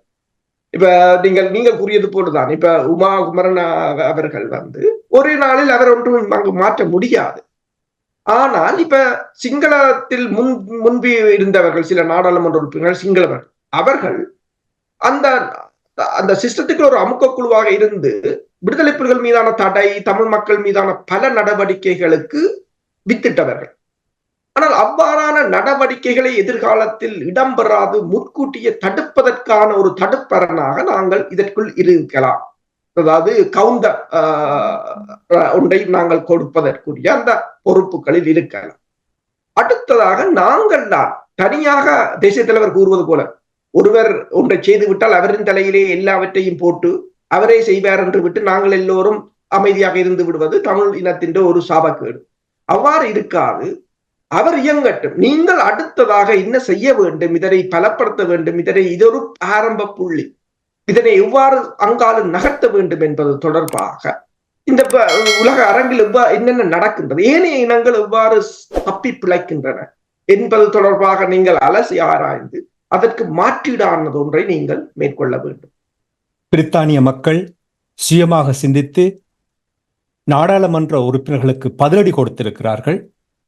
இப்ப நீங்கள் கூறியது போலதான், இப்ப உமா குமரன் அவர்கள் வந்து ஒரே நாளில் அவர் ஒன்றும் அங்கு மாற்ற முடியாது. ஆனால் இப்ப சிங்களத்தில் முன்பு இருந்தவர்கள், சில நாடாளுமன்ற உறுப்பினர்கள் சிங்களவர்கள், அவர்கள் அந்த சிஸ்டத்துக்கு ஒரு அமுக்க குழுவாக இருந்து விடுதலை புலிகள் மீதான தடை, தமிழ் மக்கள் மீதான பல நடவடிக்கைகளுக்கு வித்திட்டவர்கள். ஆனால் அவ்வாறான நடவடிக்கைகளை எதிர்காலத்தில் இடம்பெறாது முன்கூட்டியே தடுப்பதற்கான ஒரு தடுப்பரணாக நாங்கள் இதற்குள் இருக்கலாம். அதாவது கவுண்டர் ஒன்றை நாங்கள் கொடுப்பதற்குரிய அந்த பொறுப்புகளில் இருக்கலாம். அடுத்ததாக நாங்கள் தான் தனியாக தேசிய தலைவர் கூறுவது போல ஒருவர் ஒன்றை செய்து விட்டால் அவரின் தலையிலே எல்லாவற்றையும் போட்டு அவரே செய்வார் என்று விட்டு நாங்கள் எல்லோரும் அமைதியாக இருந்து விடுவது தமிழ் இனத்தின் ஒரு சாபக்கேடு. அவ்வாறு இருக்காது. அவர் இயங்கட்டும். நீங்கள் அடுத்ததாக என்ன செய்ய வேண்டும், இதனை பலப்படுத்த வேண்டும், இதொரு ஆரம்ப புள்ளி, இதனை எவ்வாறு அங்கால நகர்த்த வேண்டும் என்பது தொடர்பாக இந்த உலக அரங்கில் என்னென்ன நடக்கின்றது, ஏனைய இனங்கள் எவ்வாறு தப்பி பிழைக்கின்றன என்பது தொடர்பாக நீங்கள் அலசி ஆராய்ந்து அதற்கு மாற்றீடானது ஒன்றை நீங்கள் மேற்கொள்ள வேண்டும். பிரித்தானிய மக்கள் சுயமாக சிந்தித்து நாடாளுமன்ற உறுப்பினர்களுக்கு பதிலடி கொடுத்திருக்கிறார்கள்.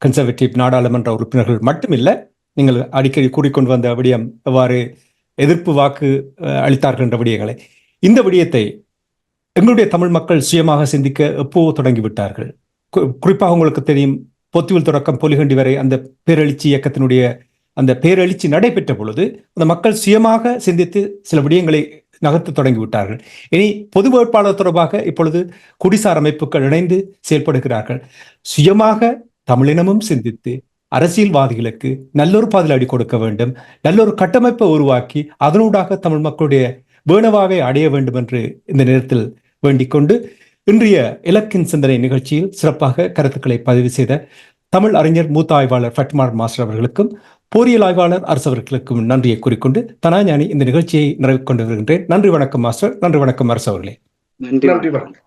கன்சர்வேட்டிவ் நாடாளுமன்ற உறுப்பினர்கள் மட்டுமில்லை, நீங்கள் அடிக்கடி கூறிக்கொண்டு வந்த விடயம் எவ்வாறு எதிர்ப்பு வாக்கு அளித்தார்கள் என்ற விடயங்களை, இந்த விடயத்தை எங்களுடைய தமிழ் மக்கள் சுயமாக சிந்திக்க எப்போ தொடங்கிவிட்டார்கள். குறிப்பாக உங்களுக்கு தெரியும், பொத்துவில் தொடக்கம் பொலிகண்டி வரை அந்த பேரெழுச்சி இயக்கத்தினுடைய அந்த பேரெழுச்சி நடைபெற்ற பொழுது அந்த மக்கள் சுயமாக சிந்தித்து சில விடயங்களை நகர்த்த தொடங்கிவிட்டார்கள். இனி பொது வேட்பாளர் தொடர்பாக இப்பொழுது குடிசார் அமைப்புகள் இணைந்து செயல்படுகிறார்கள். சுயமாக தமிழினமும் சிந்தித்து அரசியல்வாதிகளுக்கு நல்லொரு பதிலடி கொடுக்க வேண்டும், நல்லொரு கட்டமைப்பை உருவாக்கி அதனூடாக தமிழ் மக்களுடைய வேணவாவை அடைய வேண்டும் என்று இந்த நேரத்தில் வேண்டிக் கொண்டு இன்றைய இலக்கின் சிந்தனை நிகழ்ச்சியில் சிறப்பாக கருத்துக்களை பதிவு செய்த தமிழ் அறிஞர் மூத்த ஆய்வாளர் ஃபட்மார் மாஸ்டர் அவர்களுக்கும் போரியல் ஆய்வாளர் அரசு அவர்களுக்கும் நன்றியை கூறிக்கொண்டு தனாஞானி இந்த நிகழ்ச்சியை நிறைவு கொண்டு வருகின்றேன். நன்றி வணக்கம் மாஸ்டர். நன்றி வணக்கம் அரசு அவர்களே. நன்றி வணக்கம்.